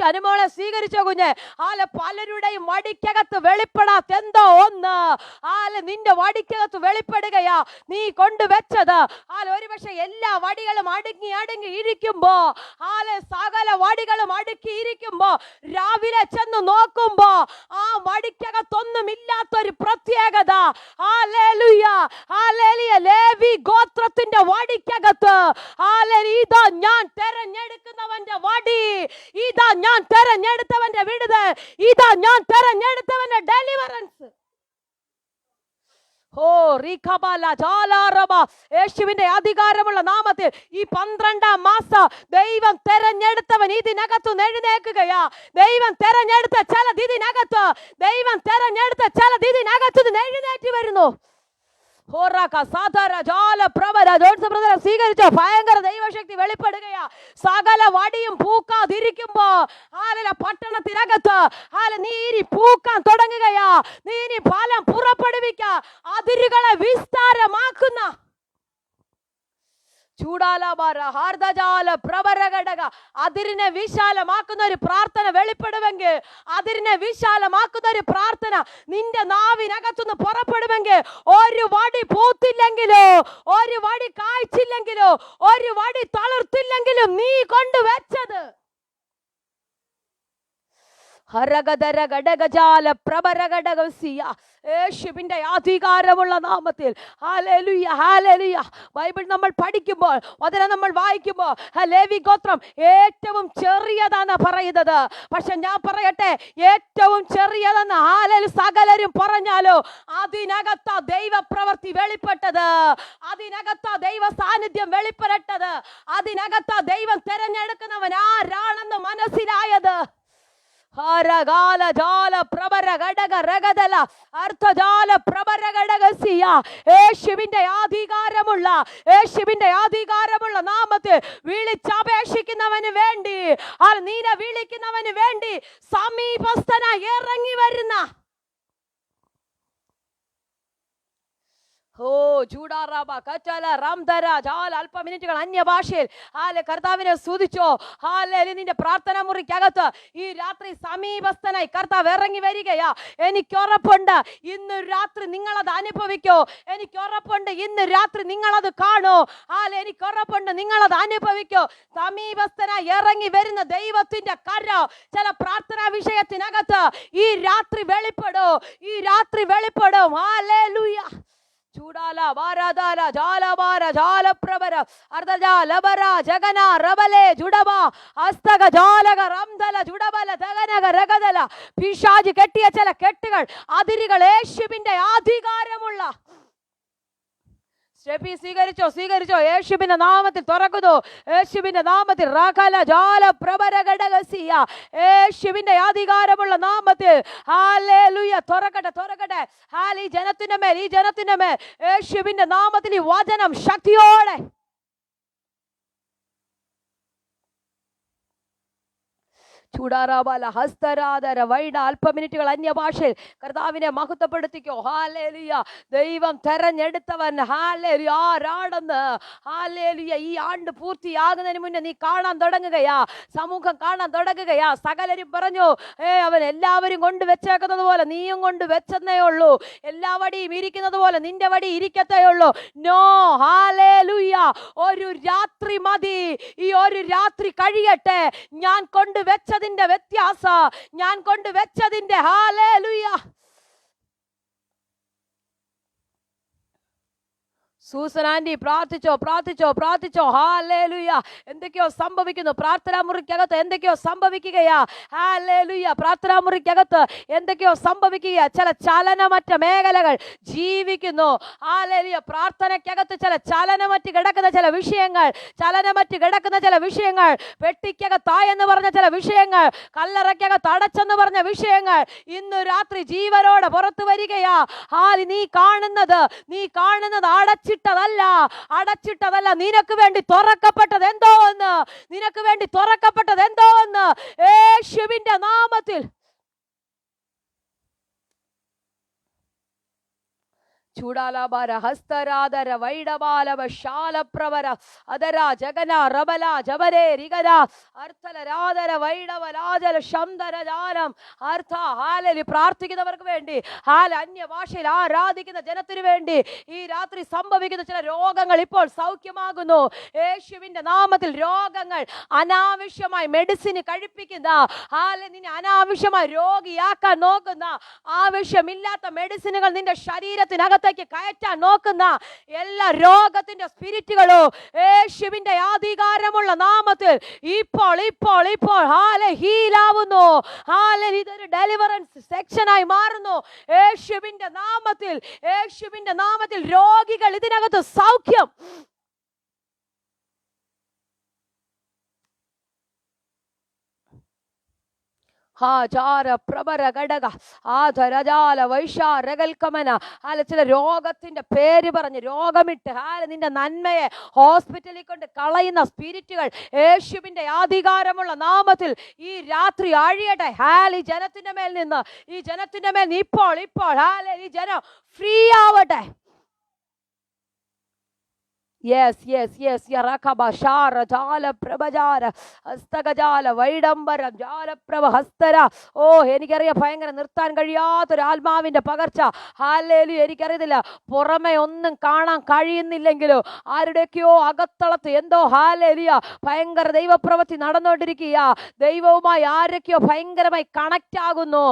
അനുമോളെ സ്വീകരിച്ച കുഞ്ഞ് പലരുടെയും വടിക്കകത്ത് വെളിപ്പെടാത്ത എന്തോ ഒന്ന് നിന്റെ വടിക്കകത്ത് വെളിപ്പെടുകയാ. നീ കൊണ്ടുവച്ചത് ഒരുപക്ഷെ എല്ലാ വടികളും അടുങ്ങി അടുങ്ങി ഇരിക്കുമ്പോ, സകല വടികളും അടുക്കി ഇരിക്കുമ്പോ, രാവിലെ ചെന്ന് നോക്കുമ്പോ ആ വടിക്കകത്തൊന്നും ഇല്ലാത്തൊരു പ്രത്യേകത. ലേവി ഗോത്രത്തിന്റെ വടിക്കകത്ത് ഇതാ ഞാൻ തെരഞ്ഞെടുക്കുന്നവന്റെ വടി, ഇതാ ഞാൻ തെരഞ്ഞെടുത്തവന്റെ വിടുതൽ, ഇതാ ഞാൻ തെരഞ്ഞെടുത്തവന്റെ ഡെലിവറൻസ്. യേശുവിന്റെ അധികാരമുള്ള നാമത്തിൽ ഈ 12-ാം മാസം ദൈവം തെരഞ്ഞെടുത്തവൻ ഇതിനകത്ത് എഴുന്നേൽക്കുകയാ. ദൈവം തെരഞ്ഞെടുത്ത ചിലത് ഇതിനകത്ത്, ദൈവം തെരഞ്ഞെടുത്ത ചിലത് ഇതിനകത്ത് എഴുന്നേറ്റ് വരുന്നു. സ്വീകരിച്ചോ. ഭയങ്കര ദൈവശക്തി വെളിപ്പെടുകയാ. സകല വടിയും പൂക്കാതിരിക്കുമ്പോ പട്ടണത്തിനകത്ത് നീ ഇനി പൂക്കാൻ തുടങ്ങുകയാ. നീ ഇനി ഫലം പുറപ്പെടുവിക്ക. അതിരുകളെ വിസ്താരമാക്കുന്ന അതിരിനെ വിശാലമാക്കുന്ന ഒരു പ്രാർത്ഥന വെളിപ്പെടുമെങ്കിൽ, അതിരിനെ വിശാലമാക്കുന്ന ഒരു പ്രാർത്ഥന നിന്റെ നാവിനകത്തുനിന്ന് പുറപ്പെടുമെങ്കിൽ, ഒരു വടി പൂത്തില്ലെങ്കിലോ, ഒരു വടി കായ്ച്ചില്ലെങ്കിലോ, ഒരു വടി തളിർത്തില്ലെങ്കിലും നീ കൊണ്ടുവച്ചത് യേശുവിന്റെ അധികാരമുള്ള നാമത്തിൽ ഹല്ലേലൂയ, ഹല്ലേലൂയ. ബൈബിൾ നമ്മൾ പഠിക്കുമ്പോൾ, വചനം നമ്മൾ വായിക്കുമ്പോൾ ലേവി ഗോത്രം ഏറ്റവും ചെറിയതാണ് പറയുന്നത്. പക്ഷെ ഞാൻ പറയട്ടെ, ഏറ്റവും ചെറിയതെന്ന് സകലരും പറഞ്ഞാലോ അതിനകത്ത ദൈവപ്രവൃത്തി വെളിപ്പെട്ടത്, അതിനകത്ത ദൈവ സാന്നിധ്യം വെളിപ്പെടട്ടത്, അതിനകത്ത ദൈവം തെരഞ്ഞെടുക്കുന്നവൻ ആരാണെന്ന് മനസ്സിലായത്. യേശുവിന്റെ അധികാരമുള്ള, യേശുവിന്റെ അധികാരമുള്ള നാമത്തിൽ വിളിച്ചപേക്ഷിക്കുന്നവന് വേണ്ടി, നീനെ വിളിക്കുന്നവന് വേണ്ടി സമീപസ്ഥനായി ഇറങ്ങി വരുന്ന അല്പമിനിറ്റുകൾ അന്യഭാഷയിൽ കർത്താവിനെ സ്തുതിച്ചോ. നിന്റെ പ്രാർത്ഥന മുറിക്കകത്ത് ഈ രാത്രി സമീപസ്ഥനായി കർത്താവ് ഇറങ്ങി വരികയാ. എനിക്ക് ഉറപ്പുണ്ട് ഇന്ന് രാത്രി നിങ്ങളത് അനുഭവിക്കോ. എനിക്ക് ഉറപ്പുണ്ട് ഇന്ന് രാത്രി നിങ്ങളത് കാണോ. എനിക്ക് ഉറപ്പുണ്ട് നിങ്ങളത് അനുഭവിക്കോ. സമീപസ്ഥനായി ഇറങ്ങി വരുന്ന ദൈവത്തിന്റെ കര ചില പ്രാർത്ഥനാ വിഷയത്തിനകത്ത് ഈ രാത്രി വെളിപ്പെടും, ഈ രാത്രി വെളിപ്പെടും. ഹല്ലേലൂയ. ചൂടാല വാരാദാല ജാലബാര ജാലപ്രവര അർദ്ധജാലബര ജഗന റബലെ ജുഡബ അസ്തക ജാലക റംദല ജുഡബല തഗനക രഗദല. പിശാച് കെട്ടിയ ചില കെട്ടുകൾ, അതിരുകൾ യേശുവിന്റെ അധികാരമുള്ള സ്വീകരിച്ചോ, സ്വീകരിച്ചോ. യേശുവിന്റെ നാമത്തിൽ തുറക്കുന്നു, യേശുവിന്റെ നാമത്തിൽ യേശുവിന്റെ അധികാരമുള്ള നാമത്തിൽ ഹല്ലേലൂയ. തുറക്കട്ടെ, തുറക്കട്ടെ. ഈ ജനത്തിന്റെ മേൽ, ഈ ജനത്തിന്റെ മേൽ യേശുവിന്റെ നാമത്തിൽ ഈ വചനം ശക്തിയോടെ ചൂടാറാബാല ഹസ്തരാധര വൈഡ. അല്പമിനിറ്റുകൾ അന്യഭാഷയിൽ കർത്താവിനെ മഹത്വപ്പെടുത്തിക്കോ. ഹല്ലേലൂയ. ദൈവം തെരഞ്ഞെടുത്തവൻ ഹല്ലേലൂയ ആരാണെന്ന് ഹല്ലേലൂയ ഈ ആണ്ട് പൂർത്തിയാകുന്നതിന് മുന്നേ നീ കാണാൻ തുടങ്ങുകയാ, സമൂഹം കാണാൻ തുടങ്ങുകയാ. സകലരും പറഞ്ഞു അവൻ എല്ലാവരും കൊണ്ട് വെച്ചേക്കുന്നത് പോലെ നീയും കൊണ്ട് വെച്ചെന്നേ ഉള്ളൂ, എല്ലാ വടിയും ഇരിക്കുന്നത് പോലെ നിന്റെ വടി ഇരിക്കത്തേ ഉള്ളൂ. No, hallelujah. ഒരു രാത്രി മതി, ഈ ഒരു രാത്രി കഴിയട്ടെ. ഞാൻ കൊണ്ടുവച്ചത് വ്യത്യാസ, ഞാൻ കൊണ്ടുവച്ചതിന്റെ ഹല്ലേലൂയ. സൂസൻ ആന്റി പ്രാർത്ഥിച്ചോ, പ്രാർത്ഥിച്ചോ, പ്രാർത്ഥിച്ചോ. ഹല്ലേലൂയ. എന്തൊക്കെയോ സംഭവിക്കുന്നു പ്രാർത്ഥനാ മുറിക്കകത്ത്, എന്തൊക്കെയോ സംഭവിക്കുകയാ. ഹല്ലേലൂയ. പ്രാർത്ഥനാ മുറിക്കകത്ത് എന്തൊക്കെയോ സംഭവിക്കുക. ചില ചലനമറ്റ മേഖലകൾ ജീവിക്കുന്നു. ഹല്ലേലൂയ. പ്രാർത്ഥനയ്ക്കകത്ത് ചില ചലനമറ്റ് കിടക്കുന്ന ചില വിഷയങ്ങൾ, ചലനമറ്റ് കിടക്കുന്ന ചില വിഷയങ്ങൾ, പെട്ടിക്കകത്തായെന്ന് പറഞ്ഞ ചില വിഷയങ്ങൾ, കല്ലറയ്ക്കകത്ത് അടച്ചെന്ന് പറഞ്ഞ വിഷയങ്ങൾ ഇന്ന് രാത്രി ജീവനോടെ പുറത്തു വരികയാ. നീ കാണുന്നത് അടച്ചിട്ടതല്ല, നിനക്ക് വേണ്ടി തുറക്കപ്പെട്ടത് എന്തോ എന്ന്, നിനക്ക് വേണ്ടി തുറക്കപ്പെട്ടത് എന്തോ എന്ന് യേശുവിന്റെ നാമത്തിൽ. ചൂടാലാബാര ഹസ്തരാധര വൈഡബാലവ ശാലപ്രവര അതര ജഗന റബല ജബരേ രിഗര അർത്ഥലരാധര വൈഡവലാജല ശംദരജാലം അർത്ഥ. ഹാലലി പ്രാർത്ഥിക്കുന്നവർക്ക് വേണ്ടി, അന്യഭാഷയിൽ ആരാധിക്കുന്ന ജനത്തിനു വേണ്ടി ഈ രാത്രി സംഭവിക്കുന്ന ചില രോഗങ്ങൾ ഇപ്പോൾ സൗഖ്യമാകുന്നു യേശുവിന്റെ നാമത്തിൽ. രോഗങ്ങൾ അനാവശ്യമായി മെഡിസിൻ കഴിപ്പിക്കുന്ന, നിന്നെ അനാവശ്യമായി രോഗിയാക്കാൻ നോക്കുന്ന, ആവശ്യമില്ലാത്ത മെഡിസിനുകൾ നിന്റെ ശരീരത്തിനകത്ത് കയറ്റാൻ നോക്കുന്ന എല്ലാ രോഗത്തിന്റെ സ്പിരിറ്റുകളോ യേശുവിന്റെ അധികാരമുള്ള നാമത്തിൽ ഇപ്പോൾ ഇപ്പോൾ ഇപ്പോൾ ഹീലാവുന്നു. ഇതൊരു ഡെലിവറൻസ് സെക്ഷനായി മാറുന്നു യേശുവിന്റെ നാമത്തിൽ. യേശുവിന്റെ നാമത്തിൽ രോഗികൾ ഇതിനകത്ത് സൗഖ്യം. ചാര പ്രബര ഘടക ആധരജാല വൈശാരകൽക്കമന ചില രോഗത്തിന്റെ പേര് പറഞ്ഞ് രോഗമിട്ട് നിന്റെ നന്മയെ ഹോസ്പിറ്റലിൽ കൊണ്ട് കളയുന്ന സ്പിരിറ്റുകൾ യേശുവിന്റെ അധികാരമുള്ള നാമത്തിൽ ഈ രാത്രി അഴിയട്ടെ. ഈ ജനത്തിന്റെ മേൽ നിന്ന്, ഈ ജനത്തിന്റെ മേൽ ഇപ്പോൾ ഈ ജനം ഫ്രീ ആവട്ടെ. യെസ് യെസ് യെസ് യറകബശാര ജാലപ്രഭജാര ഹസ്തകജാല വൈഡംബരം ജാലപ്രഭ ഹസ്തര. എനിക്കറിയാം ഭയങ്കര നിർത്താൻ കഴിയാത്തൊരു ആത്മാവിന്റെ പകർച്ച. ഹല്ലേലൂയ. എനിക്കറിയത്തില്ല പുറമെ ഒന്നും കാണാൻ കഴിയുന്നില്ലെങ്കിലോ ആരുടെയൊക്കെയോ അകത്തളത്ത് എന്തോ ഹല്ലേലൂയ ഭയങ്കര ദൈവപ്രവൃത്തി നടന്നുകൊണ്ടിരിക്കുക. ദൈവവുമായി ആരൊക്കെയോ ഭയങ്കരമായി കണക്റ്റ് ആകുന്നു.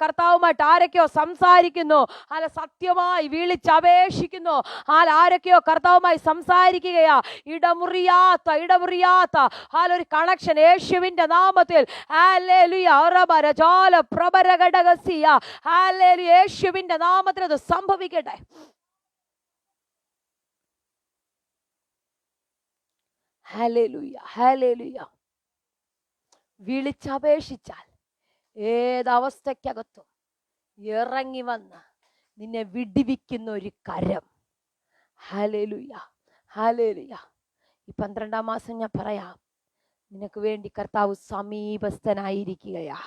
കർത്താവുമായിട്ട് ആരൊക്കെയോ സംസാരിക്കുന്നു. സത്യമായി വിളിച്ചപേക്ഷിക്കുന്നു. ആരൊക്കെയോ കർത്താവുമായി സംസാരിക്കുകയാ. ഇടമുറിയാത്ത ഒരു കണക്ഷൻ യേശുവിന്റെ നാമത്തിൽ യേശുവിന്റെ നാമത്തിൽ അത് സംഭവിക്കട്ടെ. Hallelujah hallelujah. വിളിച്ചപേക്ഷിച്ചാൽ ഏതവസ്ഥയ്ക്കകത്തും ഇറങ്ങി വന്ന് നിന്നെ വിടിവിക്കുന്ന ഒരു കരം. Hallelujah hallelujah. ഈ 12-ാം മാസം ഞാൻ പറയാം, നിനക്ക് വേണ്ടി കർത്താവ് സമീപസ്ഥനായിരിക്കുകയാ.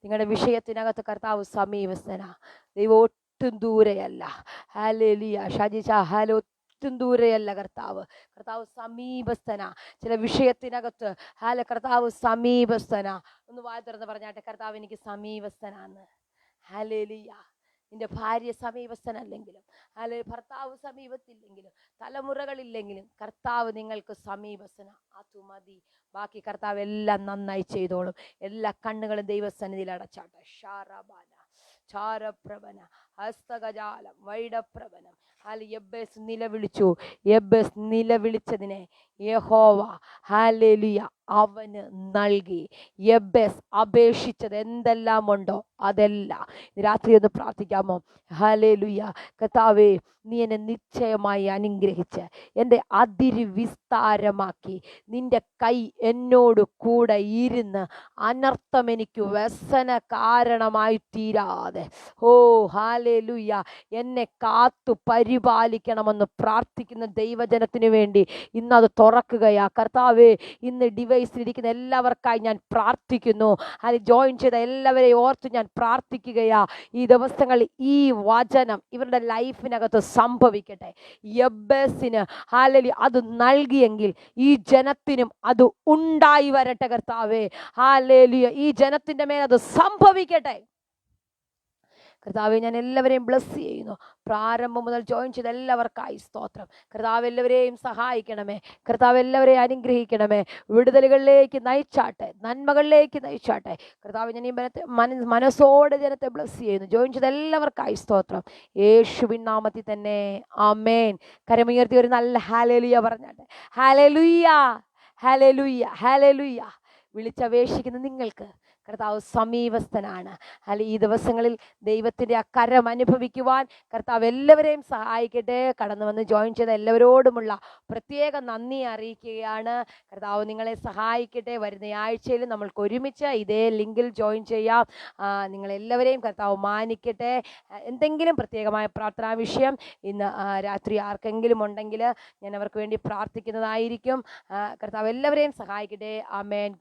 നിങ്ങളുടെ വിഷയത്തിനകത്ത് കർത്താവ് സമീപസ്ഥനാ. ദൈവം ഒട്ടും ദൂരെയല്ല. ഹല്ലേലൂയ. ഷാജിച്ച ഒട്ടും ദൂരെയല്ല കർത്താവ്. കർത്താവ് സമീപസ്ഥനാ. ചില വിഷയത്തിനകത്ത് കർത്താവ് സമീപസ്ഥനാ. ഒന്ന് വായ തുറന്ന് പറഞ്ഞാട്ടെ, കർത്താവ് എനിക്ക് സമീപസ്ഥനാന്ന്. ഹല്ലേലൂയ. നിന്റെ ഭാര്യ സമീപസ്ഥനല്ലെങ്കിലും ഭർത്താവ് സമീപത്തില്ലെങ്കിലും തലമുറകളില്ലെങ്കിലും കർത്താവ് നിങ്ങൾക്ക് സമീപസ്ഥന. അത് മതി. ബാക്കി കർത്താവ് എല്ലാം നന്നായി ചെയ്തോളും. എല്ലാ കണ്ണുകളും ദൈവസന്നിധിയിൽ അടച്ചാട്ടെ. ഷാറബാന ചാരപ്രഭന ഹസ്തകജാലം വൈഡപ്രഭനം. യെബ്ബേസ് നിലവിളിച്ചു. യെബ്ബേസ് നിലവിളിച്ചതിനെ യഹോവ ഹല്ലേലൂയ അവന് നൽകി. യെബ്ബേസ് അപേക്ഷിച്ചത് എന്തെല്ലാം ഉണ്ടോ അതെല്ലാം. രാത്രി ഒന്ന് പ്രാർത്ഥിക്കാമോ? ഹല്ലേലൂയ. കർത്താവേ, നീ എന്നെ നിശ്ചയമായി അനുഗ്രഹിച്ച് എൻ്റെ അതിര് വിസ്താരമാക്കി. നിന്റെ കൈ എന്നോട് കൂടെ ഇരുന്ന് അനർത്ഥം എനിക്ക് വ്യസന കാരണമായി തീരാതെ ഹല്ലേലൂയ എന്നെ കാത്തു പരിപാലിക്കണമെന്ന് പ്രാർത്ഥിക്കുന്ന ദൈവജനത്തിന് വേണ്ടി ഇന്നത് തുറക്കുകയാ. കർത്താവേ, ഇന്ന് ഡിവൈസിലിരിക്കുന്ന എല്ലാവർക്കായി ഞാൻ പ്രാർത്ഥിക്കുന്നു. ജോയിൻ ചെയ്ത എല്ലാവരെയും ഓർത്ത് ഞാൻ പ്രാർത്ഥിക്കുകയാ. ഈ ദിവസങ്ങളിൽ ഈ വചനം ഇവരുടെ ലൈഫിനകത്ത് സംഭവിക്കട്ടെ. യെബ്ബേസിന് ഹല്ലേലൂയ അത് നൽകിയെങ്കിൽ ഈ ജനത്തിനും അത് ഉണ്ടായി വരട്ടെ. കർത്താവേ ഹല്ലേലൂയ ഈ ജനത്തിന്റെ മേൽ അത് സംഭവിക്കട്ടെ. കർത്താവെ, ഞാൻ എല്ലാവരെയും ബ്ലസ് ചെയ്യുന്നു. പ്രാരംഭം മുതൽ ജോയിൻ ചെയ്ത എല്ലാവർക്കായി സ്തോത്രം. കർത്താവ് എല്ലാവരെയും സഹായിക്കണമേ. കർത്താവ് എല്ലാവരെയും അനുഗ്രഹിക്കണമേ. വിടുതലുകളിലേക്ക് നയിച്ചാട്ടെ, നന്മകളിലേക്ക് നയിച്ചാട്ടെ. കർത്താവ്, ഞാൻ ഈ മനസ്സോടെ ജനത്തെ ബ്ലസ് ചെയ്യുന്നു. ജോയിൻ ചെയ്ത എല്ലാവർക്കായി സ്തോത്രം. യേശുവിൻ നാമത്തിൽ തന്നെ ആമേൻ. കരമുയർത്തി ഒരു നല്ല ഹല്ലേലൂയ പറഞ്ഞാട്ടെ. ഹല്ലേലൂയ ഹല്ലേലൂയ ഹല്ലേലൂയ. വിളിച്ചപേക്ഷിക്കുന്ന നിങ്ങൾക്ക് കർത്താവ് സമീപസ്ഥനാണ്. ഈ ദിവസങ്ങളിൽ ദൈവത്തിൻ്റെ ആ കരം അനുഭവിക്കുവാൻ കർത്താവ് എല്ലാവരെയും സഹായിക്കട്ടെ. കടന്നു വന്ന് ജോയിൻ ചെയ്ത എല്ലാവരോടുമുള്ള പ്രത്യേക നന്ദി അറിയിക്കുകയാണ്. കർത്താവ് നിങ്ങളെ സഹായിക്കട്ടെ. വരുന്ന ആഴ്ചയിൽ നമ്മൾക്ക് ഒരുമിച്ച് ഇതേ ലിങ്കിൽ ജോയിൻ ചെയ്യാം. നിങ്ങളെല്ലാവരെയും കർത്താവ് മാനിക്കട്ടെ. എന്തെങ്കിലും പ്രത്യേകമായ പ്രാർത്ഥനാ വിഷയം ഇന്ന് രാത്രി ആർക്കെങ്കിലും ഉണ്ടെങ്കിൽ ഞാൻ അവർക്ക് വേണ്ടി പ്രാർത്ഥിക്കുന്നതായിരിക്കും. കർത്താവ് എല്ലാവരെയും സഹായിക്കട്ടെ. ആമേൻ.